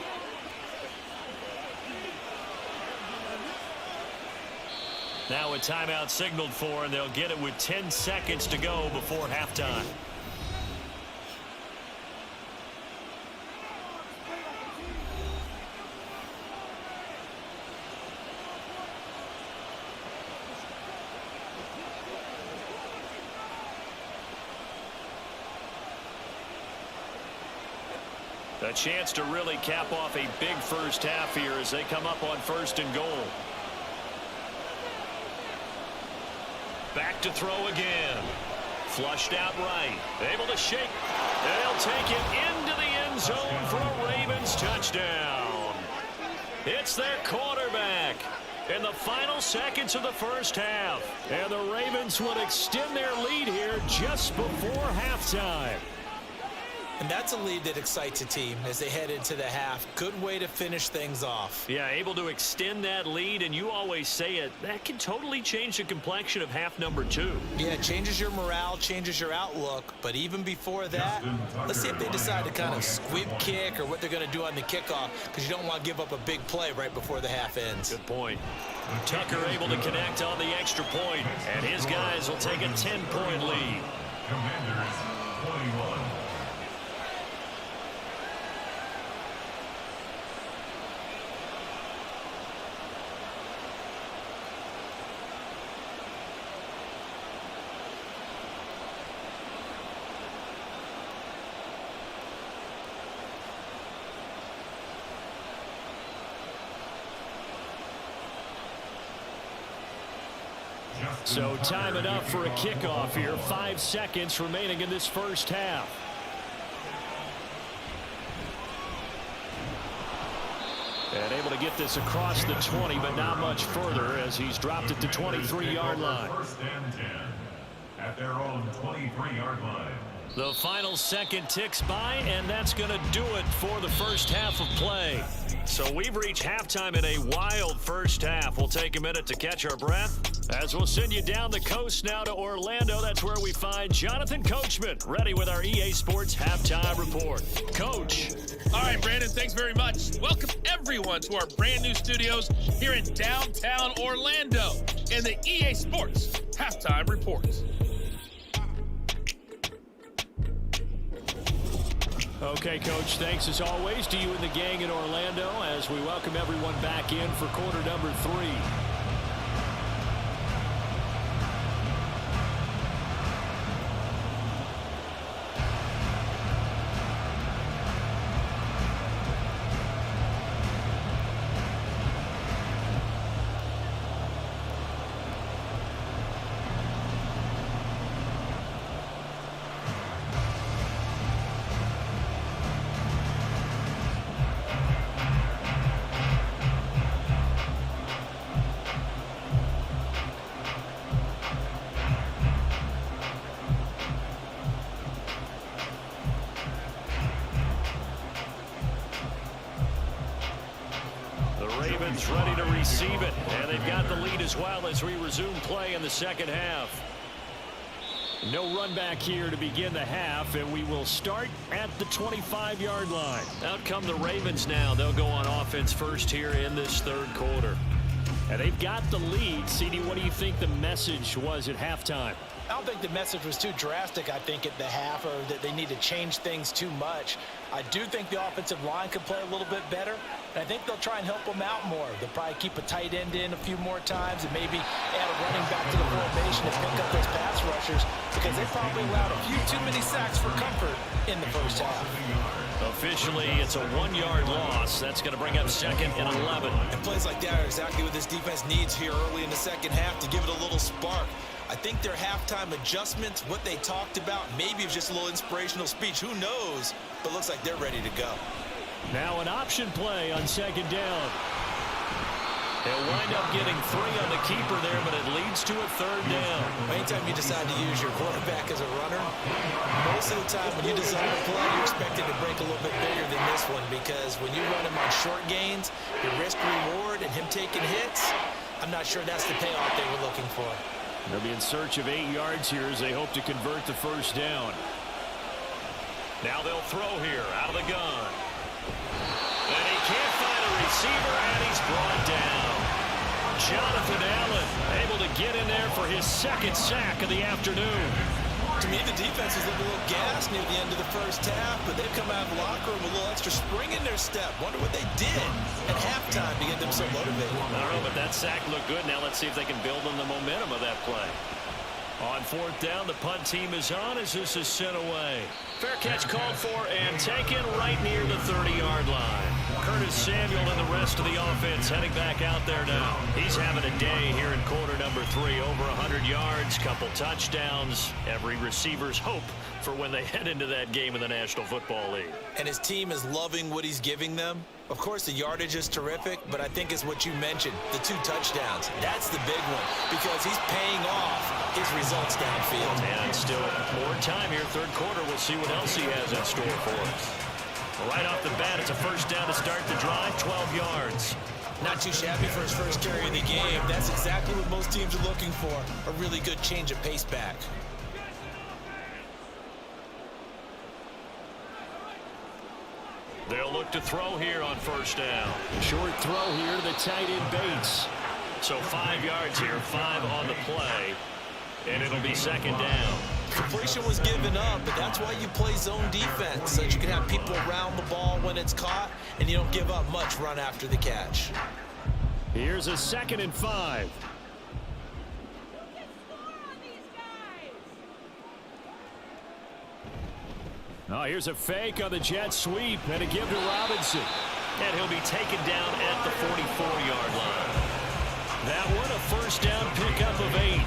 Now a timeout signaled for, and they'll get it with 10 seconds to go before halftime. A chance to really cap off a big first half here as they come up on 1st and goal. Back to throw again. Flushed out right. Able to shake. They'll take it into the end zone for a Ravens touchdown. It's their quarterback in the final seconds of the first half. And the Ravens would extend their lead here just before halftime. And that's a lead that excites a team as they head into the half. Good way to finish things off. Yeah, able to extend that lead, and you always say it, that can totally change the complexion of half number 2. Yeah, it changes your morale, changes your outlook. But even before that, let's see if they decide to kind of squib kick or what they're going to do on the kickoff, because you don't want to give up a big play right before the half ends. Good point. Tucker able to connect on the extra point, and his guys will take a 10-point lead. Commanders 21. So time enough for a kickoff here. 5 seconds remaining in this first half. And able to get this across the 20, but not much further as he's dropped it to 23-yard line. First and 10 at their own 23-yard line. The final second ticks by, and that's going to do it for the first half of play. So we've reached halftime in a wild first half. We'll take a minute to catch our breath as we'll send you down the coast now to Orlando. That's where we find Jonathan Coachman, ready with our EA Sports Halftime Report. Coach. All right, Brandon, thanks very much. Welcome, everyone, to our brand new studios here in downtown Orlando and the EA Sports Halftime Report. Okay, Coach, thanks as always to you and the gang in Orlando as we welcome everyone back in for quarter number 3. Ready to receive it, and they've got the lead as well as we resume play in the second half. No run back here to begin the half, and we will start at the 25-yard line. Out come the Ravens now. They'll go on offense first here in this third quarter. And they've got the lead. CD, what do you think the message was at halftime? I don't think the message was too drastic, I think, at the half, or that they need to change things too much. I do think the offensive line could play a little bit better, and I think they'll try and help them out more. They'll probably keep a tight end in a few more times and maybe add a running back to the formation and pick up those pass rushers, because they probably allowed a few too many sacks for comfort in the first half. Officially, it's a 1-yard loss. That's going to bring up 2nd and 11. And plays like that are exactly what this defense needs here early in the second half to give it a little spark. I think their halftime adjustments, what they talked about, maybe it was just a little inspirational speech. Who knows? But looks like they're ready to go. Now an option play on 2nd down. They'll wind up getting 3 on the keeper there, but it leads to a 3rd down. Anytime you decide to use your quarterback as a runner, most of the time when you design a play, you're expected to break a little bit bigger than this one, because when you run him on short gains, your risk-reward and him taking hits, I'm not sure that's the payoff they were looking for. They'll be in search of 8 yards here as they hope to convert the first down. Now they'll throw here out of the gun. And he can't find a receiver, and he's brought down. Jonathan Allen able to get in there for his 2nd sack of the afternoon. To me, the defense is a little gassed near the end of the first half, but they've come out of the locker room with a little extra spring in their step. Wonder what they did at halftime to get them so motivated. I don't know, but that sack looked good. Now let's see if they can build on the momentum of that play. On 4th down, the punt team is on as this is sent away. Fair catch called for and taken right near the 30-yard line. Curtis Samuel and the rest of the offense heading back out there now. He's having a day here in quarter number 3. Over 100 yards, couple touchdowns. Every receiver's hope for when they head into that game in the National Football League. And his team is loving what he's giving them. Of course, the yardage is terrific, but I think it's what you mentioned, the 2 touchdowns. That's the big one, because he's paying off his results downfield. And still more time here, third quarter. We'll see what else he has in store for us. Right off the bat, it's a first down to start the drive, 12 yards. Not too shabby for his first carry of the game. That's exactly what most teams are looking for, a really good change of pace back. They'll look to throw here on first down. Short throw here to the tight end Bates. So 5 yards here, 5 on the play, and it'll be second down. Completion was given up, but that's why you play zone defense, so that you can have people around the ball when it's caught, and you don't give up much run after the catch. Here's a 2nd and 5. Oh, here's a fake on the jet sweep, and a give to Robinson. And he'll be taken down at the 44-yard line. That one, a first down pickup of 8.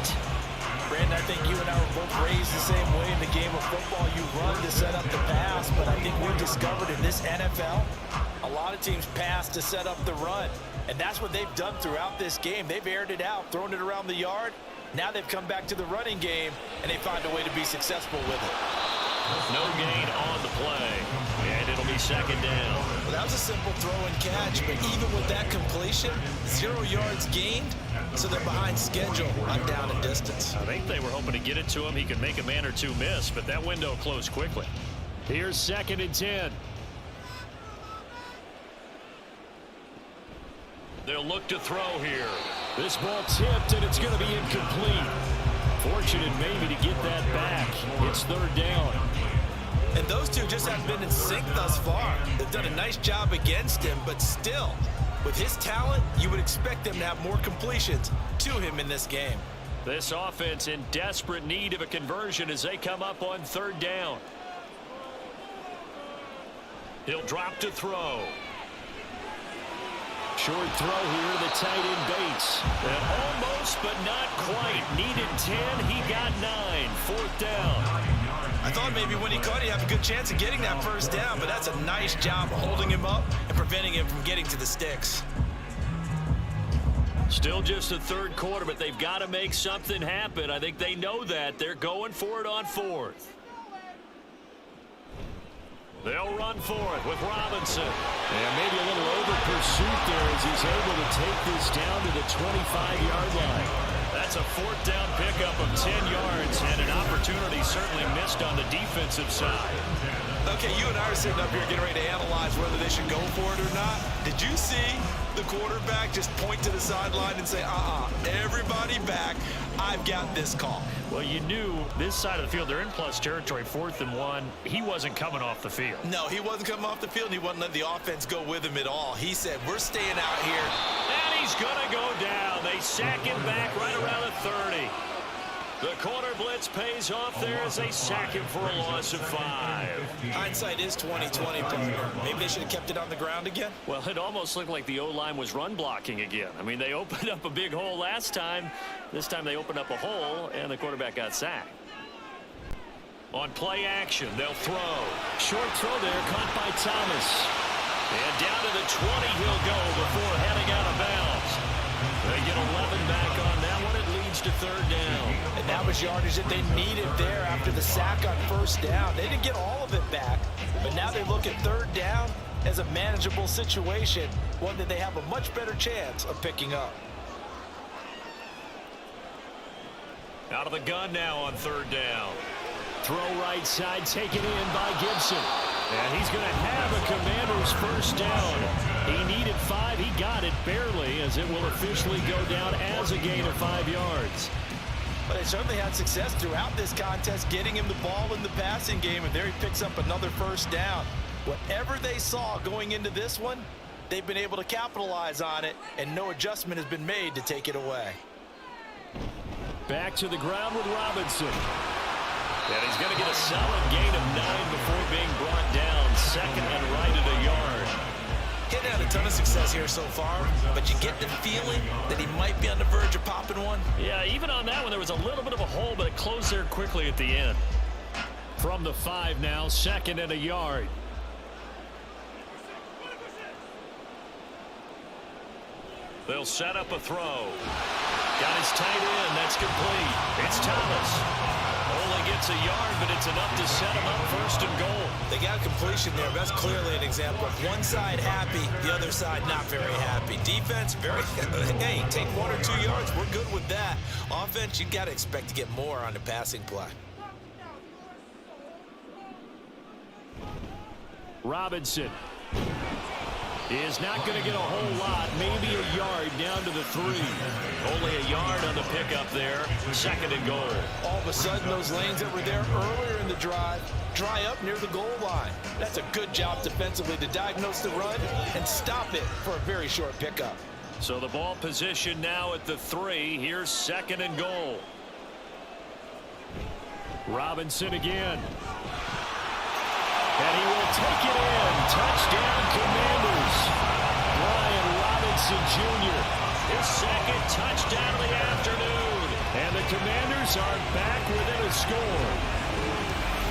Brandon, I think you and I were both raised the same way in the game of football. You run to set up the pass, but I think we've discovered in this NFL, a lot of teams pass to set up the run. And that's what they've done throughout this game. They've aired it out, thrown it around the yard. Now they've come back to the running game, and they find a way to be successful with it. No gain on the play, and it'll be second down. Well, that was a simple throw and catch, but even with that completion, 0 yards gained, so they're behind schedule on down and distance. I think they were hoping to get it to him. He could make a man or two miss, but that window closed quickly. Here's 2nd and 10. They'll look to throw here. This ball tipped, and it's going to be incomplete. Fortunate maybe to get that back. It's third down. And those two just haven't been in sync thus far. They've done a nice job against him, but still, with his talent, you would expect them to have more completions to him in this game. This offense in desperate need of a conversion as they come up on third down. He'll drop to throw. Short throw here to the tight end Bates. And almost, but not quite. Needed 10, he got 9. Fourth down. I thought maybe when he caught, he'd have a good chance of getting that first down, but that's a nice job holding him up and preventing him from getting to the sticks. Still just the third quarter, but they've got to make something happen. I think they know that. They're going for it on fourth. They'll run for it with Robinson. And maybe a little over pursuit there as he's able to take this down to the 25-yard line. That's a fourth down pickup of 10 yards and an opportunity certainly missed on the defensive side. Okay, you and I are sitting up here getting ready to analyze whether they should go for it or not. Did you see the quarterback just point to the sideline and say, everybody back, I've got this call? Well, you knew this side of the field, they're in plus territory, 4th and 1. He wasn't coming off the field. No, he wasn't coming off the field. He wasn't letting the offense go with him at all. He said, we're staying out here. And he's going to go down. They sack him back right around the 30. The corner blitz pays off there as they sack him for a loss of 5. Hindsight is 20/20, partner. Maybe they should have kept it on the ground again. Well, it almost looked like the O-line was run blocking again. I mean, they opened up a big hole last time. This time they opened up a hole, and the quarterback got sacked. On play action, they'll throw. Short throw there, caught by Thomas. And down to the 20 he'll go before heading out of bounds. They get 11 back on that one. It leads to third down. And that was yardage that they needed there after the sack on first down. They didn't get all of it back, but now they look at third down as a manageable situation, one that they have a much better chance of picking up. Out of the gun now on third down. Throw right side, taken in by Gibson. And he's going to have a Commander's first down. He needed 5. He got it barely as it will officially go down as a gain of 5 yards. But they certainly had success throughout this contest, getting him the ball in the passing game, and there he picks up another first down. Whatever they saw going into this one, they've been able to capitalize on it, and no adjustment has been made to take it away. Back to the ground with Robinson. And he's going to get a solid gain of 9 before being brought down. Second and right at a yard. Getting had a ton of success here so far, but you get the feeling that he might be on the verge of popping one. Yeah, even on that one, there was a little bit of a hole, but it closed there quickly at the end. From the 5 now, second and a yard. They'll set up a throw. Got his tight end. That's complete. It's Thomas. Only gets a yard, but it's enough to set him up first and goal. They got completion there. That's clearly an example of one side happy, the other side not very happy. Defense, very, hey, take 1 or 2 yards. We're good with that. Offense, you got to expect to get more on the passing play. Robinson is not going to get a whole lot, maybe a yard down to the 3. Only a yard on the pickup there, second and goal. All of a sudden, those lanes that were there earlier in the drive dry up near the goal line. That's a good job defensively to diagnose the run and stop it for a very short pickup. So the ball position now at the 3. Here's second and goal. Robinson again. And he will take it in. Touchdown, Commanders. Brian Robinson Jr. His second touchdown of the afternoon. And the Commanders are back within a score.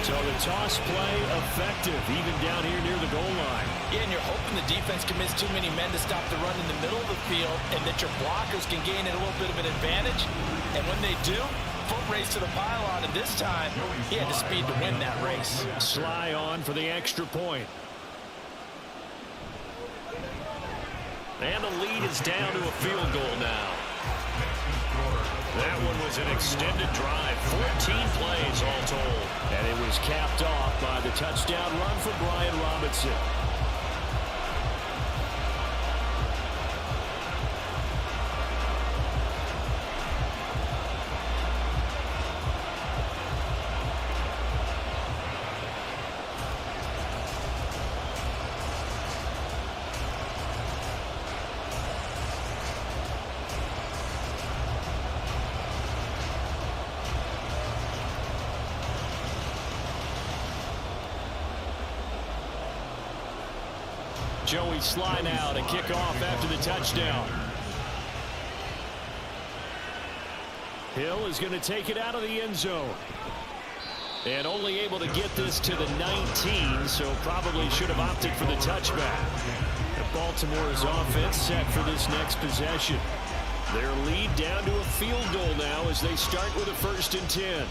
So the toss play effective, even down here near the goal line. Yeah, and you're hoping the defense commits too many men to stop the run in the middle of the field and that your blockers can gain a little bit of an advantage. And when they do, foot race to the pylon, and this time he had the speed to win that race. Sly on for the extra point. And the lead is down to a field goal now. That one was an extended drive, 14 plays all told. And it was capped off by the touchdown run for Brian Robinson. Joey Sly now to kick off after the touchdown. Hill is going to take it out of the end zone. And only able to get this to the 19, so probably should have opted for the touchback. Baltimore's offense set for this next possession. Their lead down to a field goal now as they start with a 1st and 10.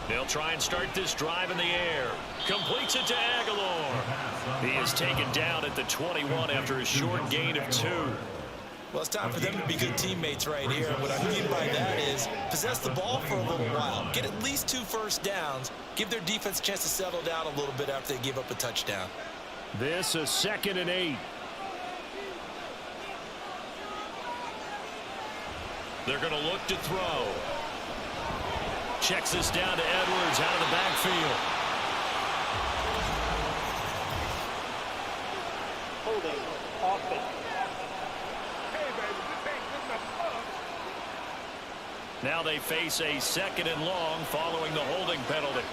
They'll try and start this drive in the air. Completes it to Aguilar. He is taken down at the 21 after a short gain of 2. Well, it's time for them to be good teammates right here. What I mean by that is possess the ball for a little while. Get at least 2 first downs. Give their defense a chance to settle down a little bit after they give up a touchdown. This a 2nd and 8. They're going to look to throw. Checks this down to Edwards out of the backfield. Holding offense. Now they face a 2nd and long following the holding penalty.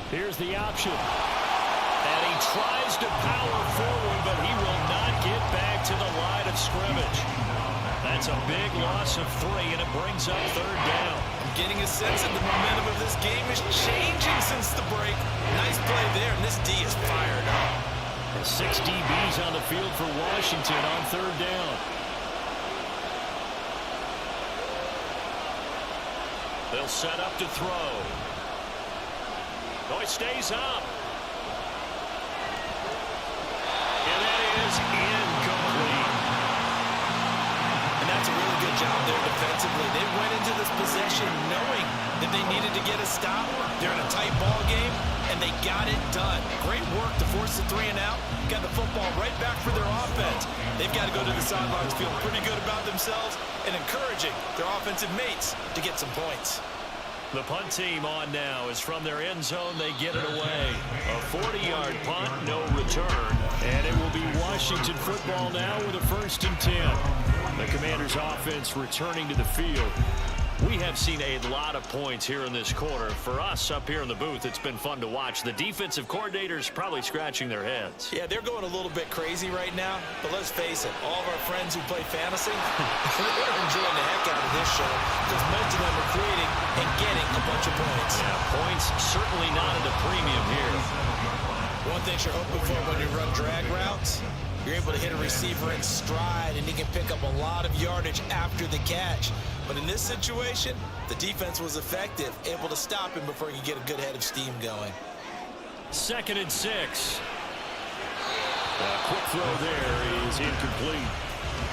Here's the option. And he tries to power forward, but he will not get back to the line of scrimmage. That's a big loss of 3, and it brings up 3rd down. I'm getting a sense that the momentum of this game is changing since the break. Nice play there, and this D is fired up. 6 DBs on the field for Washington on 3rd down. They'll set up to throw. Oh, it stays up. And that is incomplete. And that's a really good job there defensively. They went into this possession knowing that they needed to get a stop. They're in a tight ball game, and they got it done. Great work to force the 3 and out. Got the football right back for their offense. They've got to go to the sidelines feeling pretty good about themselves and encouraging their offensive mates to get some points. The punt team on now is from their end zone. They get it away. A 40-yard punt, no return. And it will be Washington football now with a 1st and 10. The Commanders offense returning to the field. We have seen a lot of points here in this quarter. For us up here in the booth, it's been fun to watch. The defensive coordinators probably scratching their heads. Yeah, they're going a little bit crazy right now, but let's face it, all of our friends who play fantasy, they're enjoying the heck out of this show because most of them are creating and getting a bunch of points. Yeah, points certainly not at a premium here. One thing you're hoping for when you run drag routes, you're able to hit a receiver in stride and he can pick up a lot of yardage after the catch. But in this situation, the defense was effective, able to stop him before he could get a good head of steam going. 2nd and 6. Quick throw there is incomplete.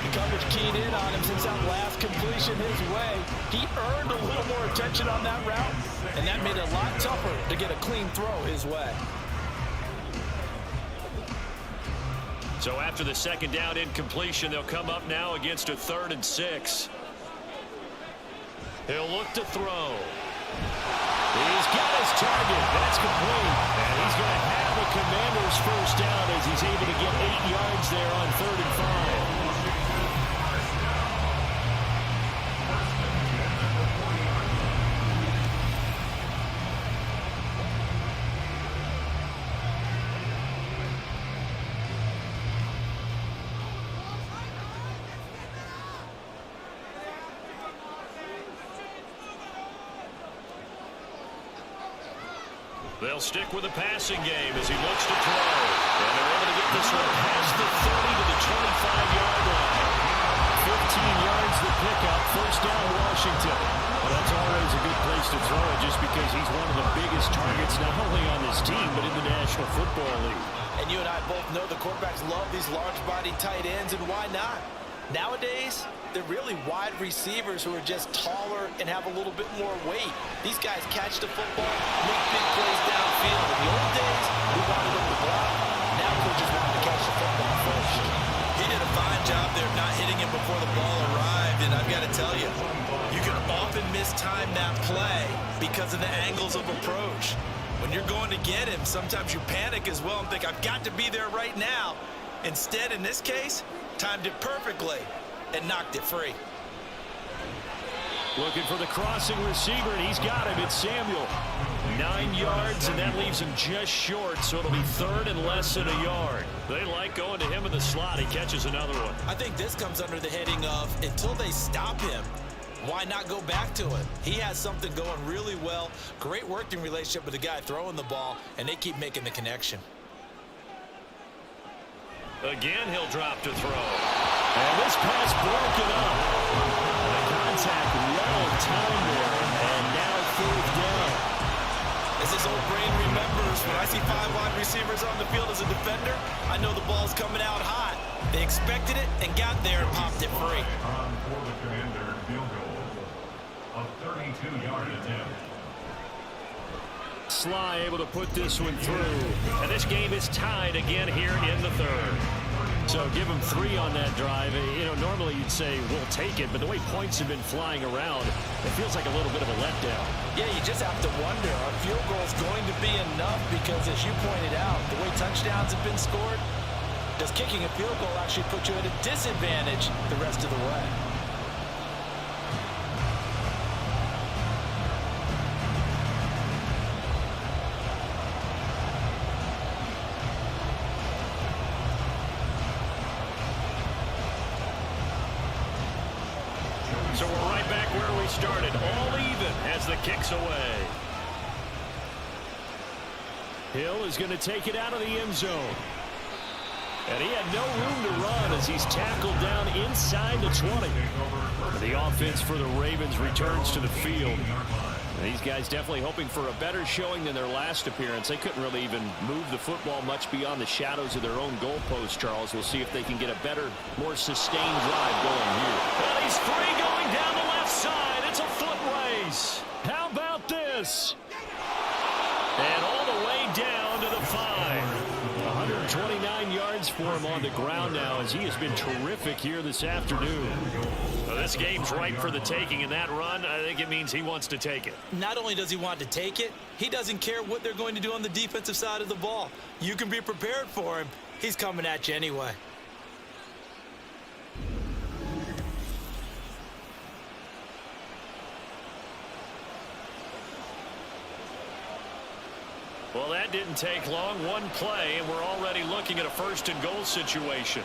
The coverage keyed in on him since that last completion his way. He earned a little more attention on that route, and that made it a lot tougher to get a clean throw his way. So after the 2nd down incompletion, they'll come up now against a 3rd and 6. He'll look to throw. He's got his target. That's complete. And he's going to have the Commanders' first down as he's able to get 8 yards there on 3rd and 5. They'll stick with the passing game as he looks to throw. And they're able to get this one past the 30 to the 25-yard line. 15 yards the pickup. First down, Washington. Well, that's always a good place to throw it just because he's one of the biggest targets not only on this team but in the National Football League. And you and I both know the quarterbacks love these large-bodied tight ends, and why not? Nowadays, they're really wide receivers who are just taller and have a little bit more weight. These guys catch the football, make big plays downfield. In the old days, we wanted them to block. Now coaches want to catch the football first. He did a fine job there of not hitting him before the ball arrived, and I've got to tell you, you can often mistime that play because of the angles of approach. When you're going to get him, sometimes you panic as well and think, I've got to be there right now. Instead, in this case, timed it perfectly and knocked it free. Looking for the crossing receiver, and he's got him. It's Samuel. 9 yards, and that leaves him just short, so it'll be 3rd and less than a yard. They like going to him in the slot. He catches another one. I think this comes under the heading of, until they stop him, why not go back to it? He has something going really well. Great working relationship with the guy throwing the ball, and they keep making the connection. Again, he'll drop to throw. And this pass broken up. The contact well timed there, and now 4th down. As this old brain remembers, when I see 5 wide receivers on the field as a defender, I know the ball's coming out hot. They expected it and got there and popped it free. For the Commander, field goal. A 32-yard attempt. Sly able to put this one through. And this game is tied again here in the 3rd. So give him 3 on that drive. You know, normally you'd say, we'll take it, but the way points have been flying around, it feels like a little bit of a letdown. Yeah, you just have to wonder, are field goals going to be enough? Because as you pointed out, the way touchdowns have been scored, does kicking a field goal actually put you at a disadvantage the rest of the way? So we're right back where we started, all even as the kick's away. Hill is going to take it out of the end zone. And he had no room to run as he's tackled down inside the 20. The offense for the Ravens returns to the field. These guys definitely hoping for a better showing than their last appearance. They couldn't really even move the football much beyond the shadows of their own goalpost, Charles. We'll see if they can get a better, more sustained drive going here. Well, he's free going down the left side. It's a foot race. How about this? And all the way down to the 5. 129 yards for him on the ground now as he has been terrific here this afternoon. Well, this game's ripe for the taking, and that run, I think it means he wants to take it. Not only does he want to take it, he doesn't care what they're going to do on the defensive side of the ball. You can be prepared for him. He's coming at you anyway. Well, that didn't take long. One play, and we're already looking at a 1st and goal situation.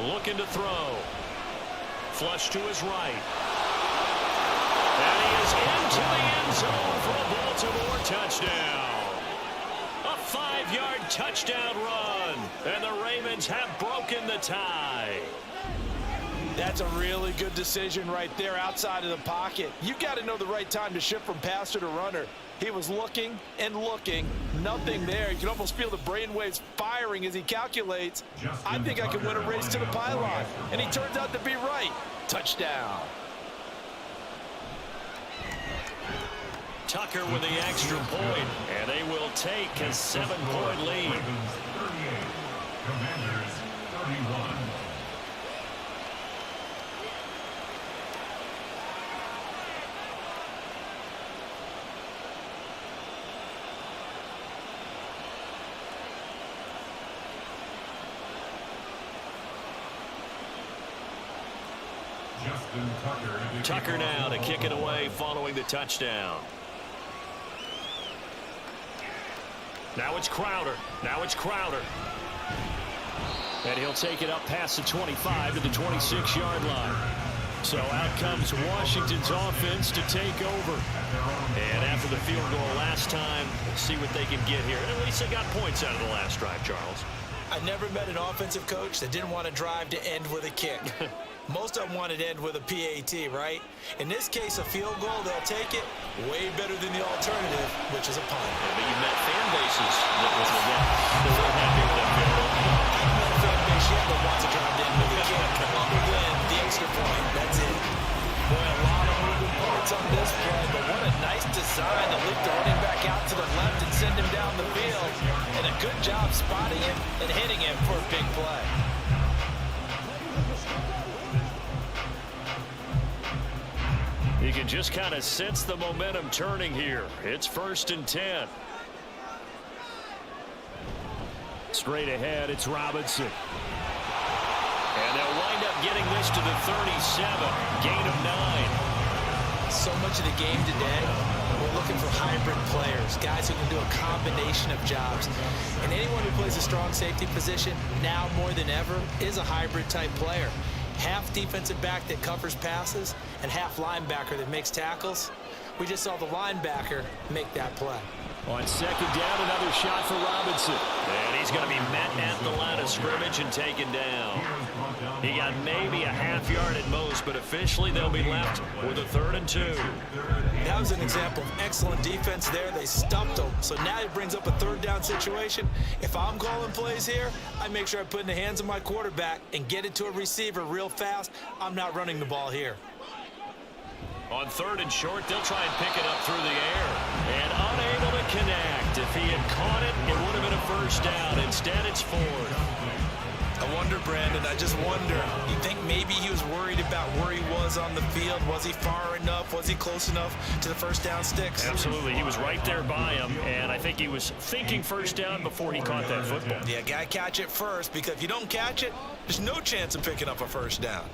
Looking to throw. Flush to his right. And he is into the end zone for a Baltimore touchdown. A 5-yard touchdown run. And the Ravens have broken the tie. That's a really good decision right there outside of the pocket. You got to know the right time to shift from passer to runner. He was looking and looking, nothing there. You can almost feel the brainwaves firing as he calculates. I think I can win a race to the pylon. And he turns out to be right. Touchdown. Tucker with the extra point, and they will take a 7-point lead. Ravens 38, Commanders 31. Tucker now to kick it away following the touchdown. Now it's Crowder. And he'll take it up past the 25 to the 26-yard line. So out comes Washington's offense to take over. And after the field goal last time, we'll see what they can get here. And at least they got points out of the last drive, Charles. I never met an offensive coach that didn't want to drive to end with a kick. Most of them wanted to end with a PAT, right? In this case, a field goal, they'll take it way better than the alternative, which is a punt. Yeah, but you met fan bases that was they're happy with that field goal. I met a fan base yet that wants to drive to end with a kick. Other than the extra point, that's it. Boy, a lot of moving parts on this play, but what a nice design to leap the running back out to the left and send him down the field. And a good job spotting him and hitting him for a big play. You can just kind of sense the momentum turning here. It's 1st and 10. Straight ahead, it's Robinson. And they'll wind up getting this to the 37. Gain of 9. So much of the game today, we're looking for hybrid players, guys who can do a combination of jobs. And anyone who plays a strong safety position, now more than ever, is a hybrid type player. Half defensive back that covers passes and half linebacker that makes tackles. We just saw the linebacker make that play. On 2nd down, another shot for Robinson. And he's going to be met at the line of scrimmage and taken down. He got maybe a half yard at most, but officially they'll be left with a 3rd and 2. That was an example of excellent defense there. They stumped him. So now it brings up a 3rd down situation. If I'm calling plays here, I make sure I put it in the hands of my quarterback and get it to a receiver real fast. I'm not running the ball here. On 3rd and short, they'll try and pick it up through the air. And unable to connect. If he had caught it, it would have been a 1st down. Instead, it's 4th. I wonder, Brandon, I just wonder. You think maybe he was worried about where he was on the field? Was he far enough? Was he close enough to the 1st down sticks? Absolutely. He was right there by him, and I think he was thinking 1st down before he caught that football. Yeah, gotta catch it first, because if you don't catch it, there's no chance of picking up a 1st down.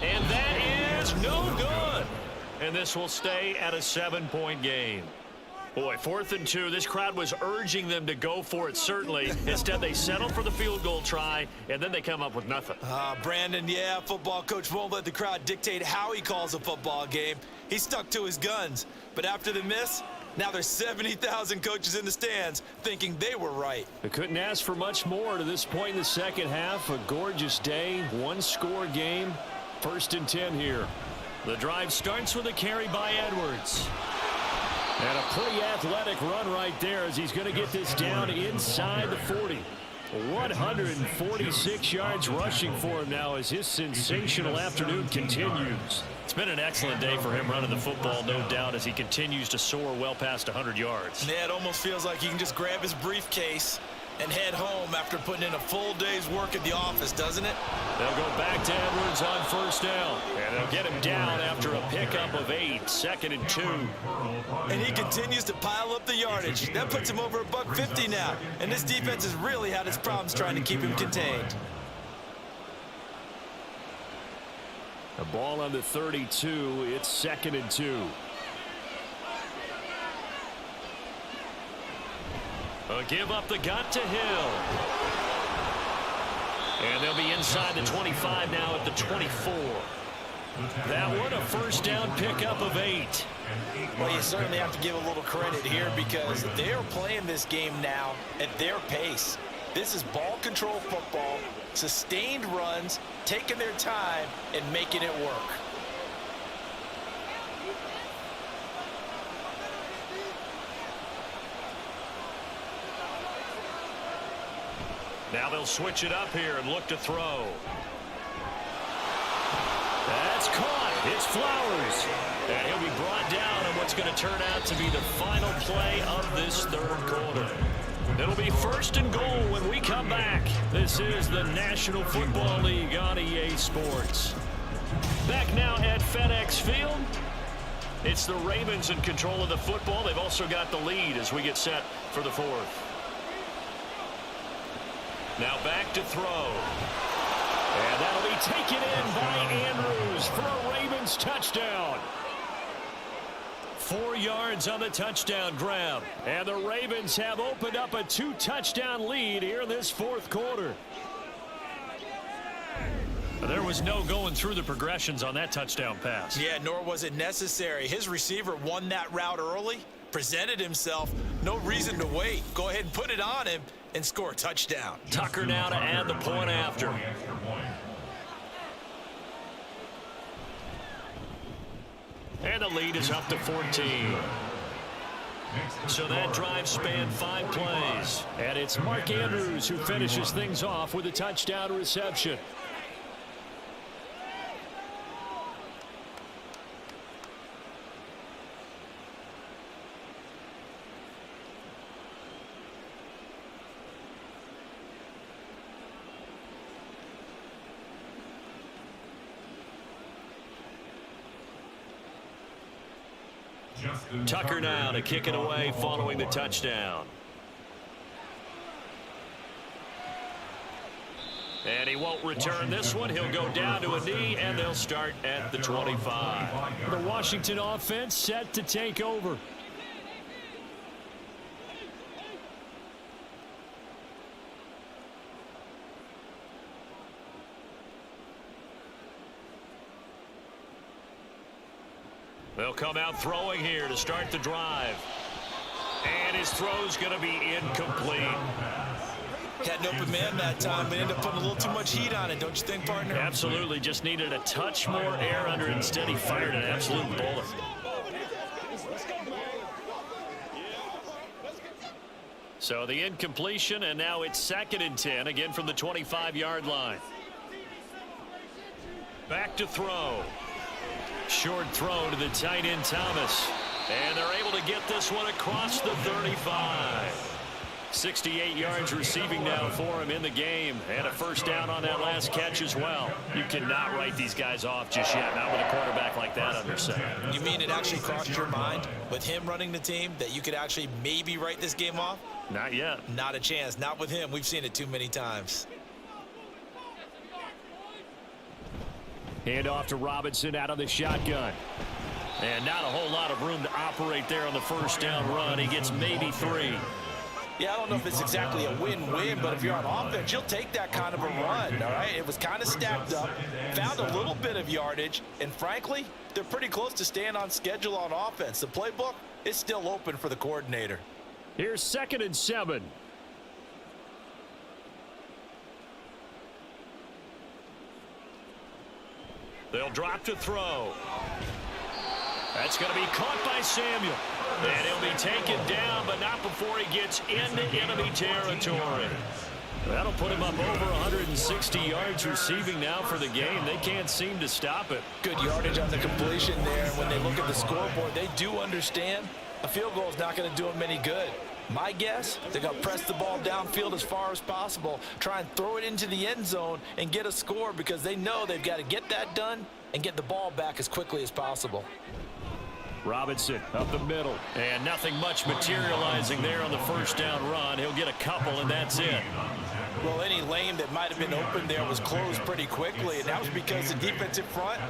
And that is no good. And this will stay at a 7-point game. Boy, 4th and 2. This crowd was urging them to go for it, certainly. Instead, they settle for the field goal try, and then they come up with nothing. Brandon, yeah, football coach won't let the crowd dictate how he calls a football game. He stuck to his guns. But after the miss, now there's 70,000 coaches in the stands thinking they were right. They couldn't ask for much more to this point in the second half. A gorgeous day, 1-score game. 1st and 10 here. The drive starts with a carry by Edwards. And a pretty athletic run right there as he's going to get this down inside the 40. 146 yards rushing for him now as his sensational afternoon continues. It's been an excellent day for him running the football, no doubt, as he continues to soar well past 100 yards. Yeah, it almost feels like he can just grab his briefcase and head home after putting in a full day's work at the office, doesn't it? They'll go back to Edwards on 1st down. And they'll get him down after a pickup of 8, 2nd and 2. And he continues to pile up the yardage. That puts him over $150 now. And this defense has really had its problems trying to keep him contained. The ball on the 32. It's 2nd and 2. A give up the gut to Hill. And they'll be inside the 25 now at the 24. That one a first down pickup of 8. Well, you certainly have to give a little credit here because they are playing this game now at their pace. This is ball control football, sustained runs, taking their time and making it work. Now they'll switch it up here and look to throw. That's caught. It's Flowers. And he'll be brought down on what's going to turn out to be the final play of this third quarter. It'll be 1st and goal when we come back. This is the National Football League on EA Sports. Back now at FedEx Field. It's the Ravens in control of the football. They've also got the lead as we get set for the 4th. Now back to throw. And that'll be taken in by Andrews for a Ravens touchdown. 4 yards on the touchdown grab. And the Ravens have opened up a 2-touchdown lead here in this 4th quarter. There was no going through the progressions on that touchdown pass. Yeah, nor was it necessary. His receiver won that route early, presented himself. No reason to wait. Go ahead and put it on him and score a touchdown. Tucker now to add the point after. And the lead is up to 14. So that drive spanned 5 plays. And it's Mark Andrews who finishes things off with a touchdown reception. Tucker now to kick it away following the touchdown. And he won't return this one. He'll go down to a knee, and they'll start at the 25. The Washington offense set to take over. They'll come out throwing here to start the drive. And his throw's going to be incomplete. Had an open man that time, but ended up putting a little too much heat on it, don't you think, partner? Absolutely. Just needed a touch more air under it. Instead, he fired an absolute bullet. So the incompletion, and now it's 2nd and 10, again from the 25-yard line. Back to throw. Short throw to the tight end Thomas. And they're able to get this one across the 35. 68 yards receiving now for him in the game. And a first down on that last catch as well. You cannot write these guys off just yet. Not with a quarterback like that under center. You mean it actually crossed your mind with him running the team that you could actually maybe write this game off? Not yet. Not a chance. Not with him. We've seen it too many times. Hand off to Robinson out of the shotgun. And not a whole lot of room to operate there on the first down run. He gets maybe 3. Yeah, I don't know if it's exactly a win-win, but if you're on offense, you'll take that kind of a run, all right? It was kind of stacked up, found a little bit of yardage, and frankly, they're pretty close to staying on schedule on offense. The playbook is still open for the coordinator. Here's 2nd and 7. They'll drop to throw. That's going to be caught by Samuel. And he'll be taken down, but not before he gets into enemy territory. That'll put him up over 160 yards receiving now for the game. They can't seem to stop it. Good yardage on the completion there. When they look at the scoreboard, they do understand a field goal is not going to do them any good. My guess, they're going to press the ball downfield as far as possible, try and throw it into the end zone and get a score because they know they've got to get that done and get the ball back as quickly as possible. Robinson up the middle, and nothing much materializing there on the first down run. He'll get a couple, and that's it. Well, any lane that might have been open there was closed pretty quickly, and that was because the defensive front,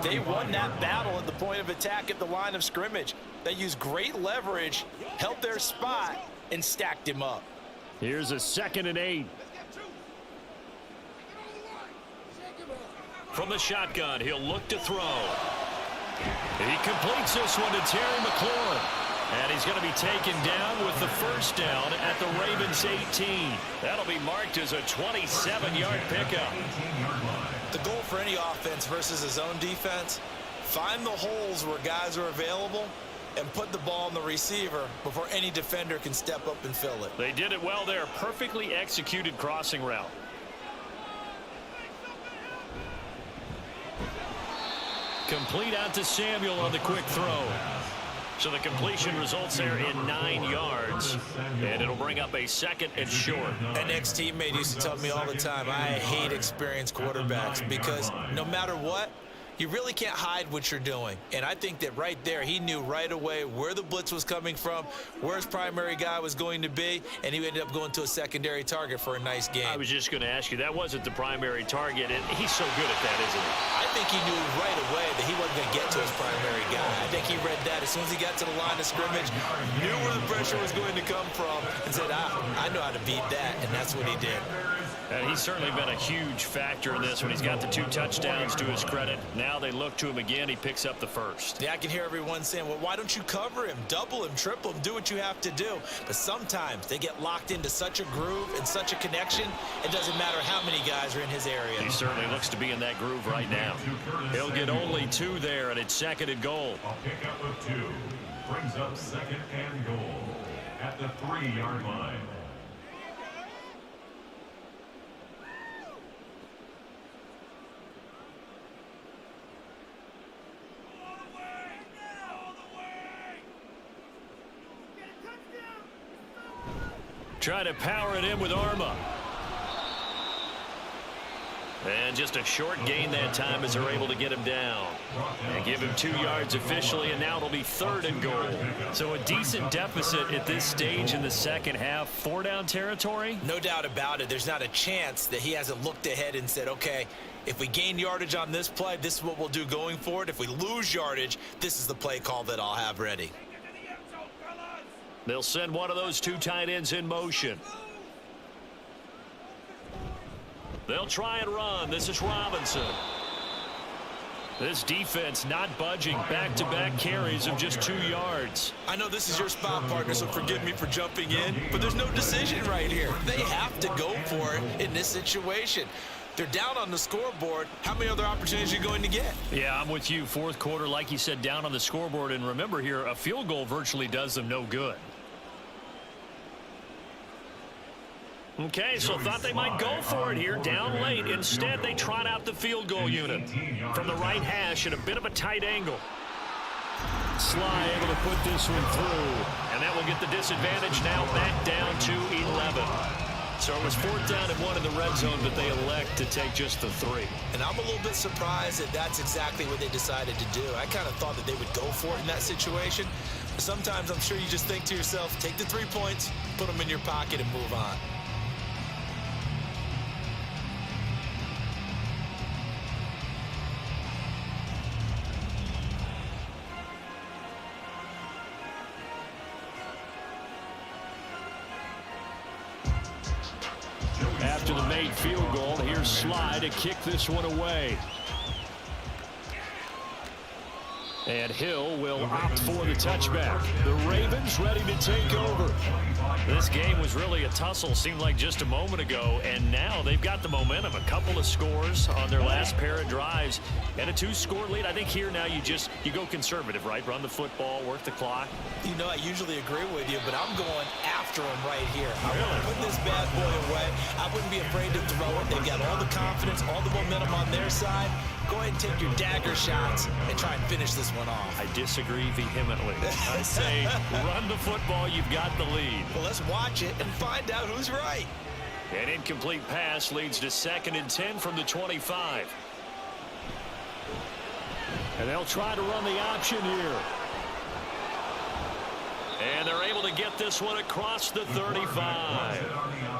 they won that battle at the point of attack at the line of scrimmage. They used great leverage, held their spot, and stacked him up. Here's a 2nd and 8. From the shotgun, he'll look to throw. He completes this one to Terry McLaurin. And he's going to be taken down with the first down at the Ravens 18. That'll be marked as a 27-yard pickup. The goal for any offense versus his own defense, find the holes where guys are available and put the ball on the receiver before any defender can step up and fill it. They did it well there. Perfectly executed crossing route. Complete out to Samuel on the quick throw. So the completion results there in 9 yards. And it'll bring up a 2nd and short. An ex-teammate used to tell me all the time, I hate experienced quarterbacks because no matter what, you really can't hide what you're doing. And I think that right there, he knew right away where the blitz was coming from, where his primary guy was going to be, and he ended up going to a secondary target for a nice game. I was just going to ask you, that wasn't the primary target, and he's so good at that, isn't he? I think he knew right away that he wasn't going to get to his primary guy. I think he read that as soon as he got to the line of scrimmage, knew where the pressure was going to come from, and said, I know how to beat that, and that's what he did. And he's certainly been a huge factor in this when he's got the 2 touchdowns to his credit. Now they look to him again. He picks up the first. Yeah, I can hear everyone saying, well, why don't you cover him, double him, triple him, do what you have to do. But sometimes they get locked into such a groove and such a connection, it doesn't matter how many guys are in his area. He certainly looks to be in that groove right now. He'll get only 2 there, and it's 2nd and goal. A pickup of 2 brings up 2nd and goal at the 3-yard line. Try to power it in with Arma. And just a short gain that time as they're able to get him down. And give him 2 yards officially, and now it'll be 3rd and goal. So a decent deficit at this stage in the second half. 4-down territory? No doubt about it. There's not a chance that he hasn't looked ahead and said, okay, if we gain yardage on this play, this is what we'll do going forward. If we lose yardage, this is the play call that I'll have ready. They'll send one of those 2 tight ends in motion. They'll try and run. This is Robinson. This defense not budging. Back-to-back carries of just 2 yards. I know this is your spot, partner, so forgive me for jumping in, but there's no decision right here. They have to go for it in this situation. They're down on the scoreboard. How many other opportunities are you going to get? Yeah, I'm with you. 4th quarter, like you said, down on the scoreboard. And remember here, a field goal virtually does them no good. Okay, so thought they might go for it here, down late. Instead, they trot out the field goal unit from the right hash at a bit of a tight angle. Sly able to put this one through, and that will get the disadvantage now back down to 11. So it was 4th down and 1 in the red zone, but they elect to take just the 3. And I'm a little bit surprised that that's exactly what they decided to do. I kind of thought that they would go for it in that situation. But sometimes I'm sure you just think to yourself, take the 3 points, put them in your pocket, and move on. After the made field goal, here's Sly to kick this one away. And Hill will opt for the touchback. The Ravens ready to take over. This game was really a tussle, seemed like just a moment ago, and now they've got the momentum. A couple of scores on their last pair of drives and a 2-score lead. I think here now you go conservative, right? Run the football, work the clock. You know, I usually agree with you, but I'm going after him right here. I want to put this bad boy away. I wouldn't be afraid to throw it. They've got all the confidence, all the momentum on their side. Go ahead and take your dagger shots and try and finish this one off. I disagree vehemently. I say run the football, you've got the lead. Well, let's watch it and find out who's right. An incomplete pass leads to 2nd and 10 from the 25. And they'll try to run the option here. And they're able to get this one across the 35.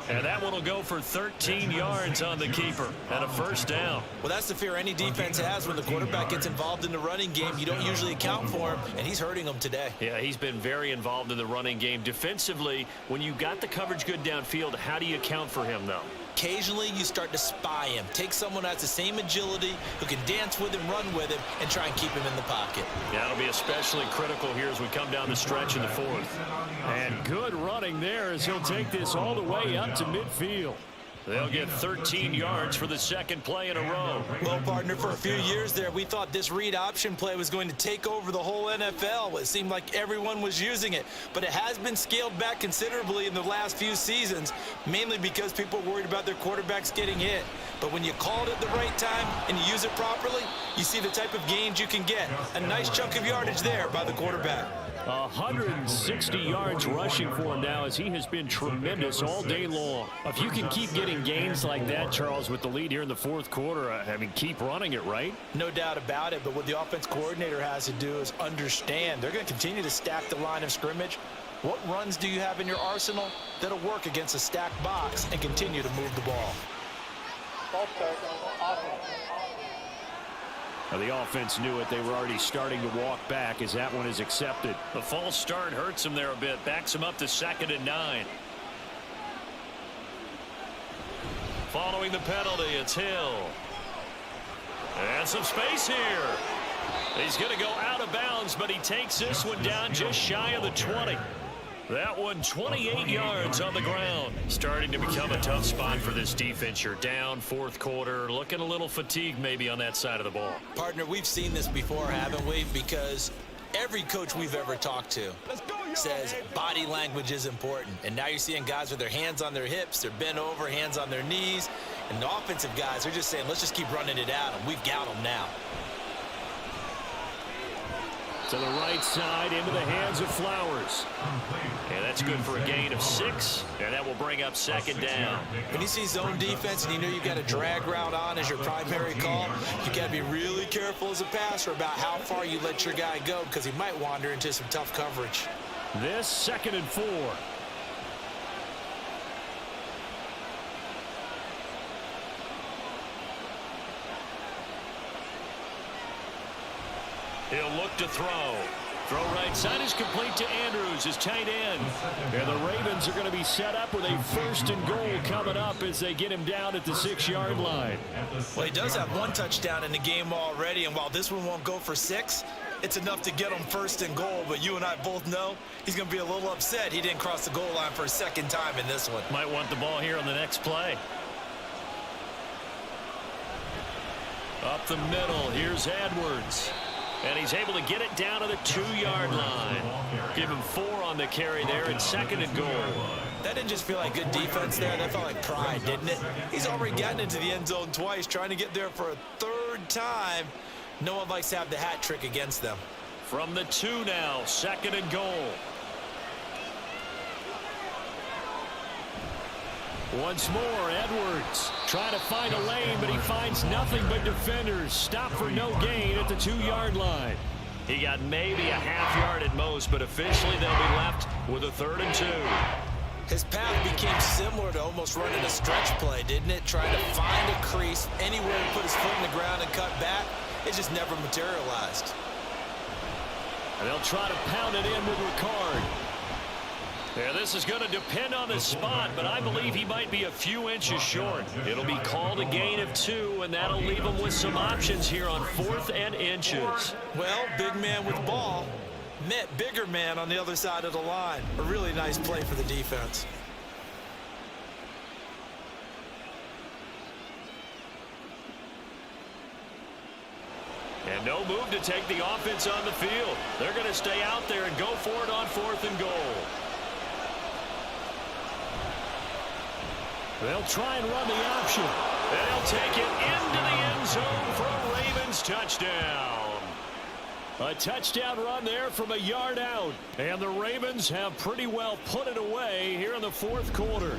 And that one will go for 13 yards on the keeper and a first down. Well, that's the fear any defense has when the quarterback gets involved in the running game. You don't usually account for him, and he's hurting them today. Yeah, he's been very involved in the running game. Defensively, when you got the coverage good downfield, how do you account for him, though? Occasionally, you start to spy him. Take someone who has the same agility, who can dance with him, run with him, and try and keep him in the pocket. Yeah, it'll be especially critical here as we come down the stretch in the fourth. And good running there as he'll take this all the way up to midfield. They'll get 13 yards for the second play in a row. Well, partner, for a few years there, we thought this read option play was going to take over the whole NFL. It seemed like everyone was using it, but it has been scaled back considerably in the last few seasons, mainly because people are worried about their quarterbacks getting hit. But when you call it at the right time and you use it properly, you see the type of gains you can get. A nice chunk of yardage there by the quarterback. 160 yards rushing for him now as he has been tremendous all day long. If you can keep getting gains like that, Charles, with the lead here in the fourth quarter, I mean, keep running it, right? No doubt about it, but what the offense coordinator has to do is understand they're going to continue to stack the line of scrimmage. What runs do you have in your arsenal that'll work against a stacked box and continue to move the ball? Pelter, offense. Now, the offense knew it. They were already starting to walk back as that one is accepted. The false start hurts him there a bit. Backs him up to 2nd and 9. Following the penalty, it's Hill. And some space here. He's going to go out of bounds, but he takes this one down just shy of the 20. That one 28 yards on the ground. Starting to become a tough spot for this defense. You're down fourth quarter, looking a little fatigued maybe on that side of the ball. Partner, we've seen this before, haven't we? Because every coach we've ever talked to says body language is important. And now you're seeing guys with their hands on their hips, they're bent over, hands on their knees. And the offensive guys are just saying, let's just keep running it at them. We've got them now. To the right side, into the hands of Flowers. And that's good for a gain of 6, and that will bring up 2nd down. When you see zone defense and you know you've got a drag route on as your primary call, you got to be really careful as a passer about how far you let your guy go because he might wander into some tough coverage. This 2nd and 4. He'll look to throw. Throw right side is complete to Andrews, his tight end. And the Ravens are going to be set up with a 1st and goal coming up as they get him down at the 6-yard line. Well, he does have 1 touchdown in the game already, and while this one won't go for 6, it's enough to get him 1st and goal. But you and I both know he's going to be a little upset he didn't cross the goal line for a 2nd time in this one. Might want the ball here on the next play. Up the middle, here's Edwards. And he's able to get it down to the 2-yard line. Give him 4 on the carry there and 2nd and goal. That didn't just feel like good defense there. That felt like pride, didn't it? He's already gotten into the end zone twice, trying to get there for a 3rd time. No one likes to have the hat trick against them. From the 2 now, 2nd and goal. Once more, Edwards trying to find a lane, but he finds nothing but defenders. Stop for no gain at the 2-yard line. He got maybe a half yard at most, but officially they'll be left with a 3rd and 2. His path became similar to almost running a stretch play, didn't it? Trying to find a crease, anywhere to put his foot in the ground and cut back. It just never materialized. And they'll try to pound it in with Ricard. Yeah, this is going to depend on the spot, but I believe he might be a few inches short. It'll be called a gain of 2, and that'll leave him with some options here on 4th and inches. Well, big man with ball met bigger man on the other side of the line. A really nice play for the defense. And no move to take the offense on the field. They're going to stay out there and go for it on 4th and goal. They'll try and run the option. And they'll take it into the end zone for a Ravens touchdown. A touchdown run there from a yard out. And the Ravens have pretty well put it away here in the 4th quarter.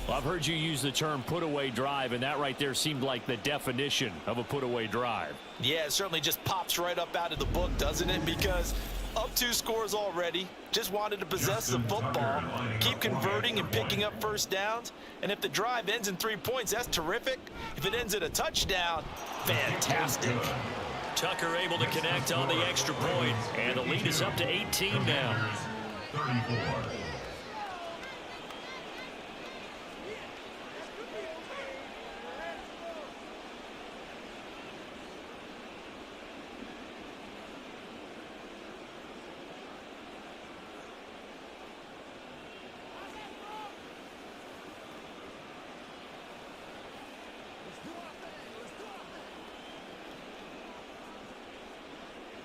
Well, I've heard you use the term put-away drive, and that right there seemed like the definition of a put-away drive. Yeah, it certainly just pops right up out of the book, doesn't it? Because Up 2 scores already. Just wanted to possess the football, keep converting and picking up first downs. And if the drive ends in 3 points, that's terrific. If it ends in a touchdown, fantastic. Tucker able to connect on the extra point, and the lead is up to 18 now. 34.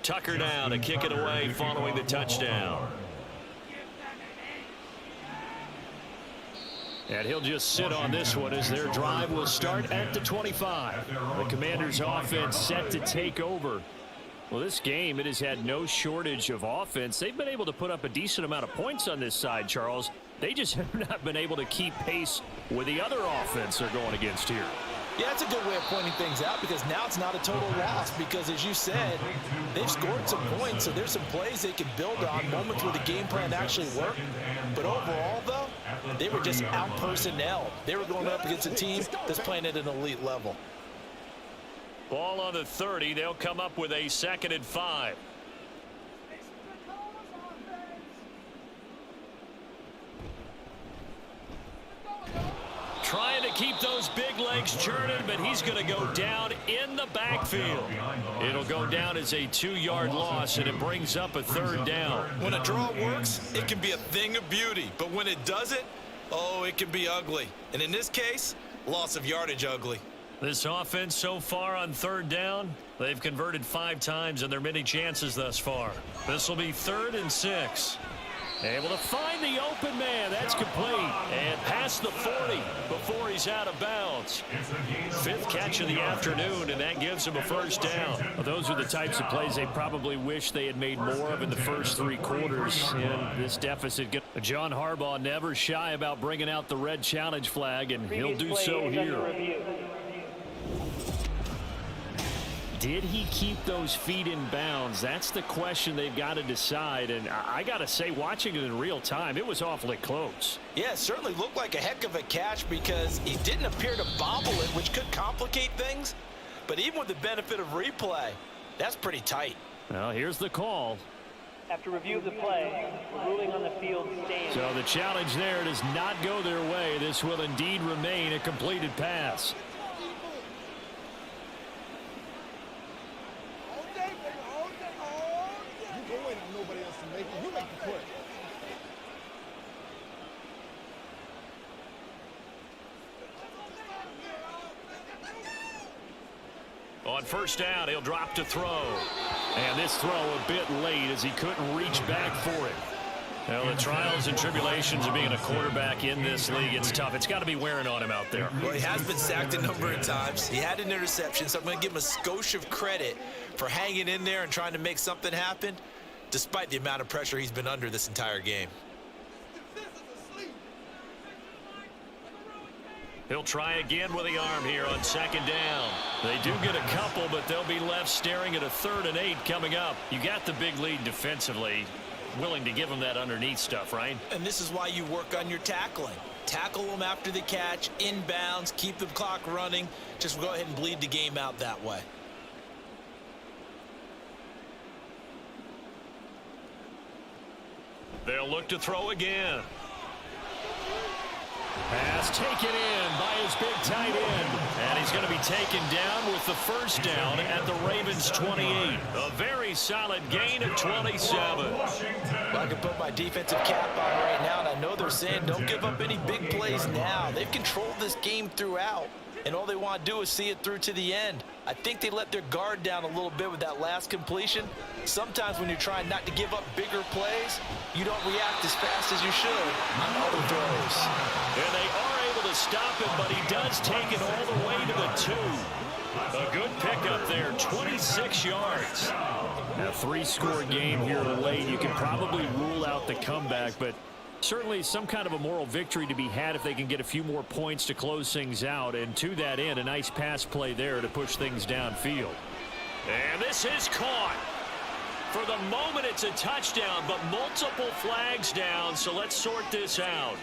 Tucker now to kick it away following the touchdown. And he'll just sit on this one as their drive will start at the 25. The Commanders' offense set to take over. Well, this game, it has had no shortage of offense. They've been able to put up a decent amount of points on this side, Charles. They just have not been able to keep pace with the other offense they're going against here. Yeah, that's a good way of pointing things out, because now it's not a total loss, because as you said, they've scored some points, so there's some plays they can build on, moments where the game plan actually worked. But overall, though, they were just out-personnelled. They were going up against a team that's playing at an elite level. Ball on the 30. They'll come up with a 2nd and 5. Trying to keep those big legs churning, but he's going to go down in the backfield. It'll go down as a 2-yard loss, and it brings up a 3rd down. When a draw works, it can be a thing of beauty. But when it doesn't, oh, it can be ugly. And in this case, loss of yardage ugly. This offense so far on 3rd down, they've converted 5 times in their many chances thus far. This will be 3rd and 6. Able to find the open man. That's complete. And past the 40 before he's out of bounds. 5th catch of the afternoon, and that gives him a 1st down. Well, those are the types of plays they probably wish they had made more of in the first 3 quarters in this deficit. John Harbaugh never shy about bringing out the red challenge flag, and he'll do so here. Did he keep those feet in bounds? That's the question they've got to decide. And I got to say, watching it in real time, it was awfully close. Yeah, it certainly looked like a heck of a catch, because he didn't appear to bobble it, which could complicate things. But even with the benefit of replay, that's pretty tight. Well, here's the call. After review of the play, the ruling on the field stands. So the challenge there does not go their way. This will indeed remain a completed pass. On 1st down, he'll drop to throw. And this throw a bit late as he couldn't reach back for it. Well, the trials and tribulations of being a quarterback in this league, it's tough. It's got to be wearing on him out there. Well, he has been sacked a number of times. He had an interception, so I'm going to give him a skosh of credit for hanging in there and trying to make something happen, despite the amount of pressure he's been under this entire game. He'll try again with the arm here on 2nd down. They do get a couple, but they'll be left staring at a 3rd and 8 coming up. You got the big lead defensively. Willing to give them that underneath stuff, right? And this is why you work on your tackling. Tackle them after the catch, inbounds, keep the clock running. Just go ahead and bleed the game out that way. They'll look to throw again. Pass taken in by his big tight end. And he's going to be taken down with the 1st down at the Ravens 28. A very solid gain of 27. Well, I can put my defensive cap on right now, and I know they're saying don't give up any big plays now. They've controlled this game throughout, and all they want to do is see it through to the end. I think they let their guard down a little bit with that last completion. Sometimes when you're trying not to give up bigger plays, you don't react as fast as you should on other throws. And they are able to stop him, but he does take it all the way to the 2. A good pickup there, 26 yards. A 3-score game here late. You can probably rule out the comeback, but certainly some kind of a moral victory to be had if they can get a few more points to close things out. And to that end, a nice pass play there to push things downfield. And this is caught. For the moment, it's a touchdown, but multiple flags down, so let's sort this out.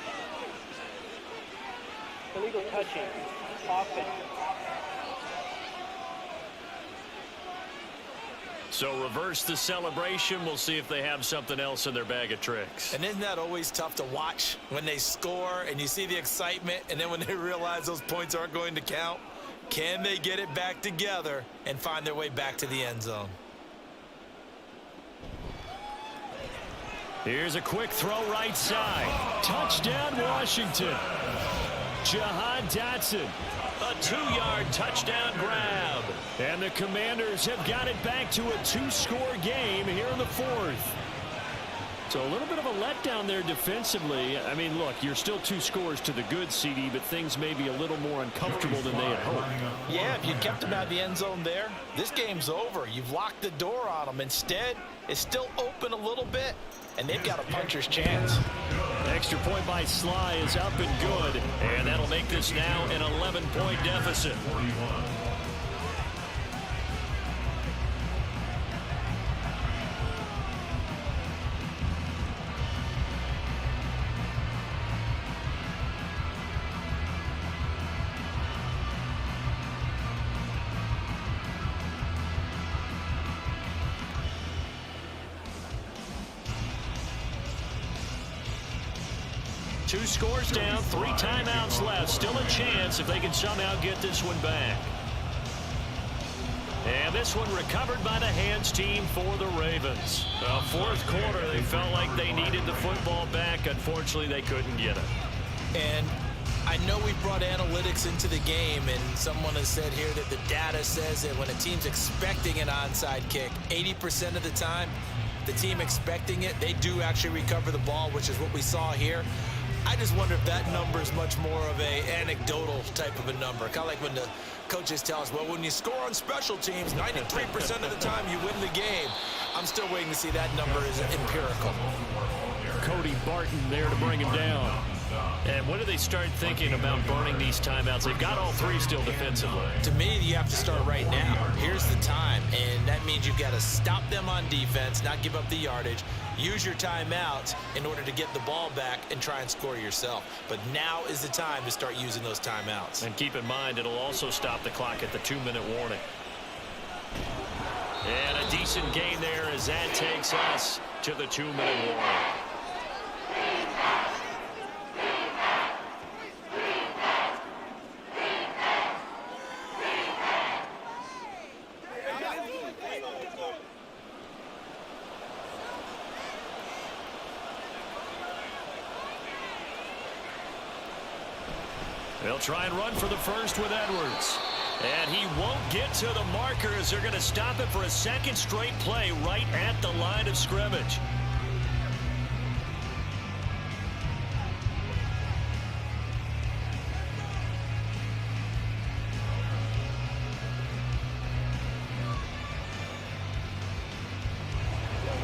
Illegal touching. Offense. So reverse the celebration. We'll see if they have something else in their bag of tricks. And isn't that always tough to watch when they score and you see the excitement, and then when they realize those points aren't going to count? Can they get it back together and find their way back to the end zone? Here's a quick throw right side. Touchdown, Washington. Jahan Dotson. A 2-yard touchdown grab. And the Commanders have got it back to a 2-score game here in the 4th. So a little bit of a letdown there defensively. I mean, look, you're still 2 scores to the good, CD, but things may be a little more uncomfortable than they had hoped. Yeah, if you kept them out of the end zone there, this game's over. You've locked the door on them. Instead, it's still open a little bit, and they've got a puncher's chance. Extra point by Sly is up and good, and that'll make this now an 11-point deficit. Two scores down, 3 timeouts left. Still a chance if they can somehow get this one back. And this one recovered by the hands team for the Ravens. The 4th quarter, they felt like they needed the football back. Unfortunately, they couldn't get it. And I know we brought analytics into the game, and someone has said here that the data says that when a team's expecting an onside kick, 80% of the time, the team expecting it, they do actually recover the ball, which is what we saw here. I just wonder if that number is much more of a anecdotal type of a number. Kind of like when the coaches tell us, well, when you score on special teams, 93% of the time you win the game. I'm still waiting to see that number is empirical. Cody Barton there to bring him down. And when do they start thinking about burning these timeouts? They've got all 3 still defensively. To me, you have to start right now. Here's the time, and that means you've got to stop them on defense, not give up the yardage. Use your timeouts in order to get the ball back and try and score yourself. But now is the time to start using those timeouts. And keep in mind, it'll also stop the clock at the 2-minute warning. And a decent gain there as that takes us to the 2-minute warning. They'll try and run for the first with Edwards. And he won't get to the markers. They're going to stop it for a 2nd straight play right at the line of scrimmage.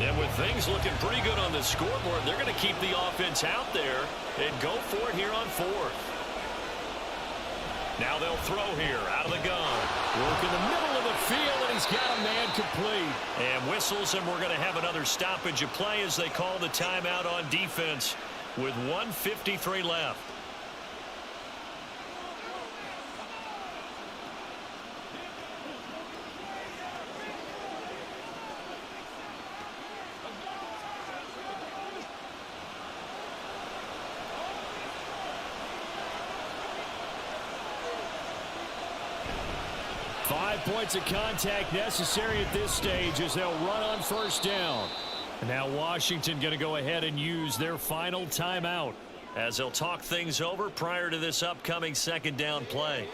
And with things looking pretty good on the scoreboard, they're going to keep the offense out there and go for it here on 4th. Now they'll throw here out of the gun. Work in the middle of the field, and he's got a man complete. And whistles, and we're going to have another stoppage of play as they call the timeout on defense with 1:53 left. Points of contact necessary at this stage as they'll run on 1st down. And now Washington going to go ahead and use their final timeout as they'll talk things over prior to this upcoming 2nd down play.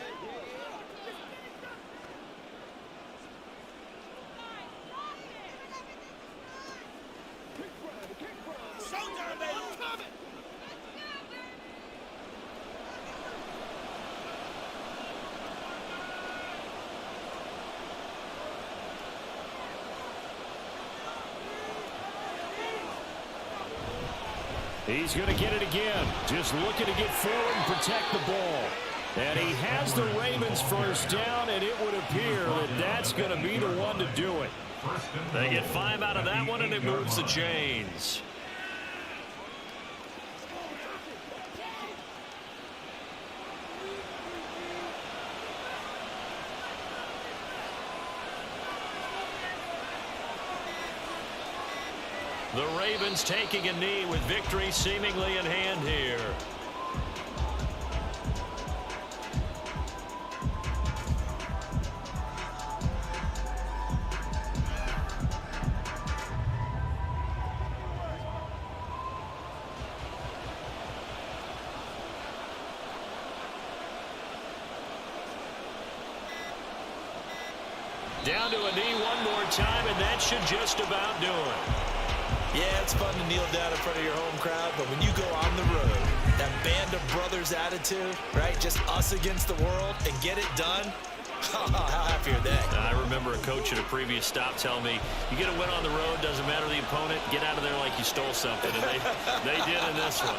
He's going to get it again. Just looking to get forward and protect the ball. And he has the Ravens first down, and it would appear that that's going to be the one to do it. They get 5 out of that one, and it moves the chains. The Ravens taking a knee with victory seemingly in hand here. Down to a knee one more time, and that should just about do it. Yeah, it's fun to kneel down in front of your home crowd, but when you go on the road, that band of brothers attitude, right? Just us against the world and get it done. How happy are they? I remember a coach at a previous stop telling me, you get a win on the road, doesn't matter the opponent, get out of there like you stole something. And they did in this one.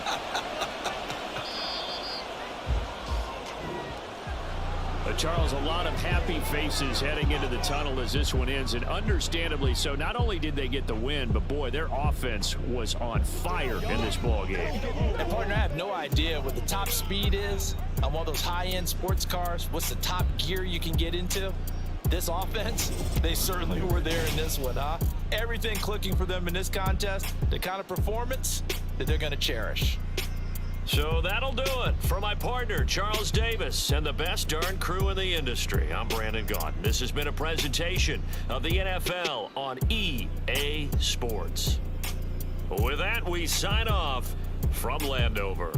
Charles, a lot of happy faces heading into the tunnel as this one ends, and understandably so. Not only did they get the win, but boy, their offense was on fire in this ball game. And partner, I have no idea what the top speed is on one of those high-end sports cars. What's the top gear you can get into? This offense, they certainly were there in this one, huh? Everything clicking for them in this contest, the kind of performance that they're going to cherish. So that'll do it for my partner, Charles Davis, and the best darn crew in the industry. I'm Brandon Gaudin. This has been a presentation of the NFL on EA Sports. With that, we sign off from Landover.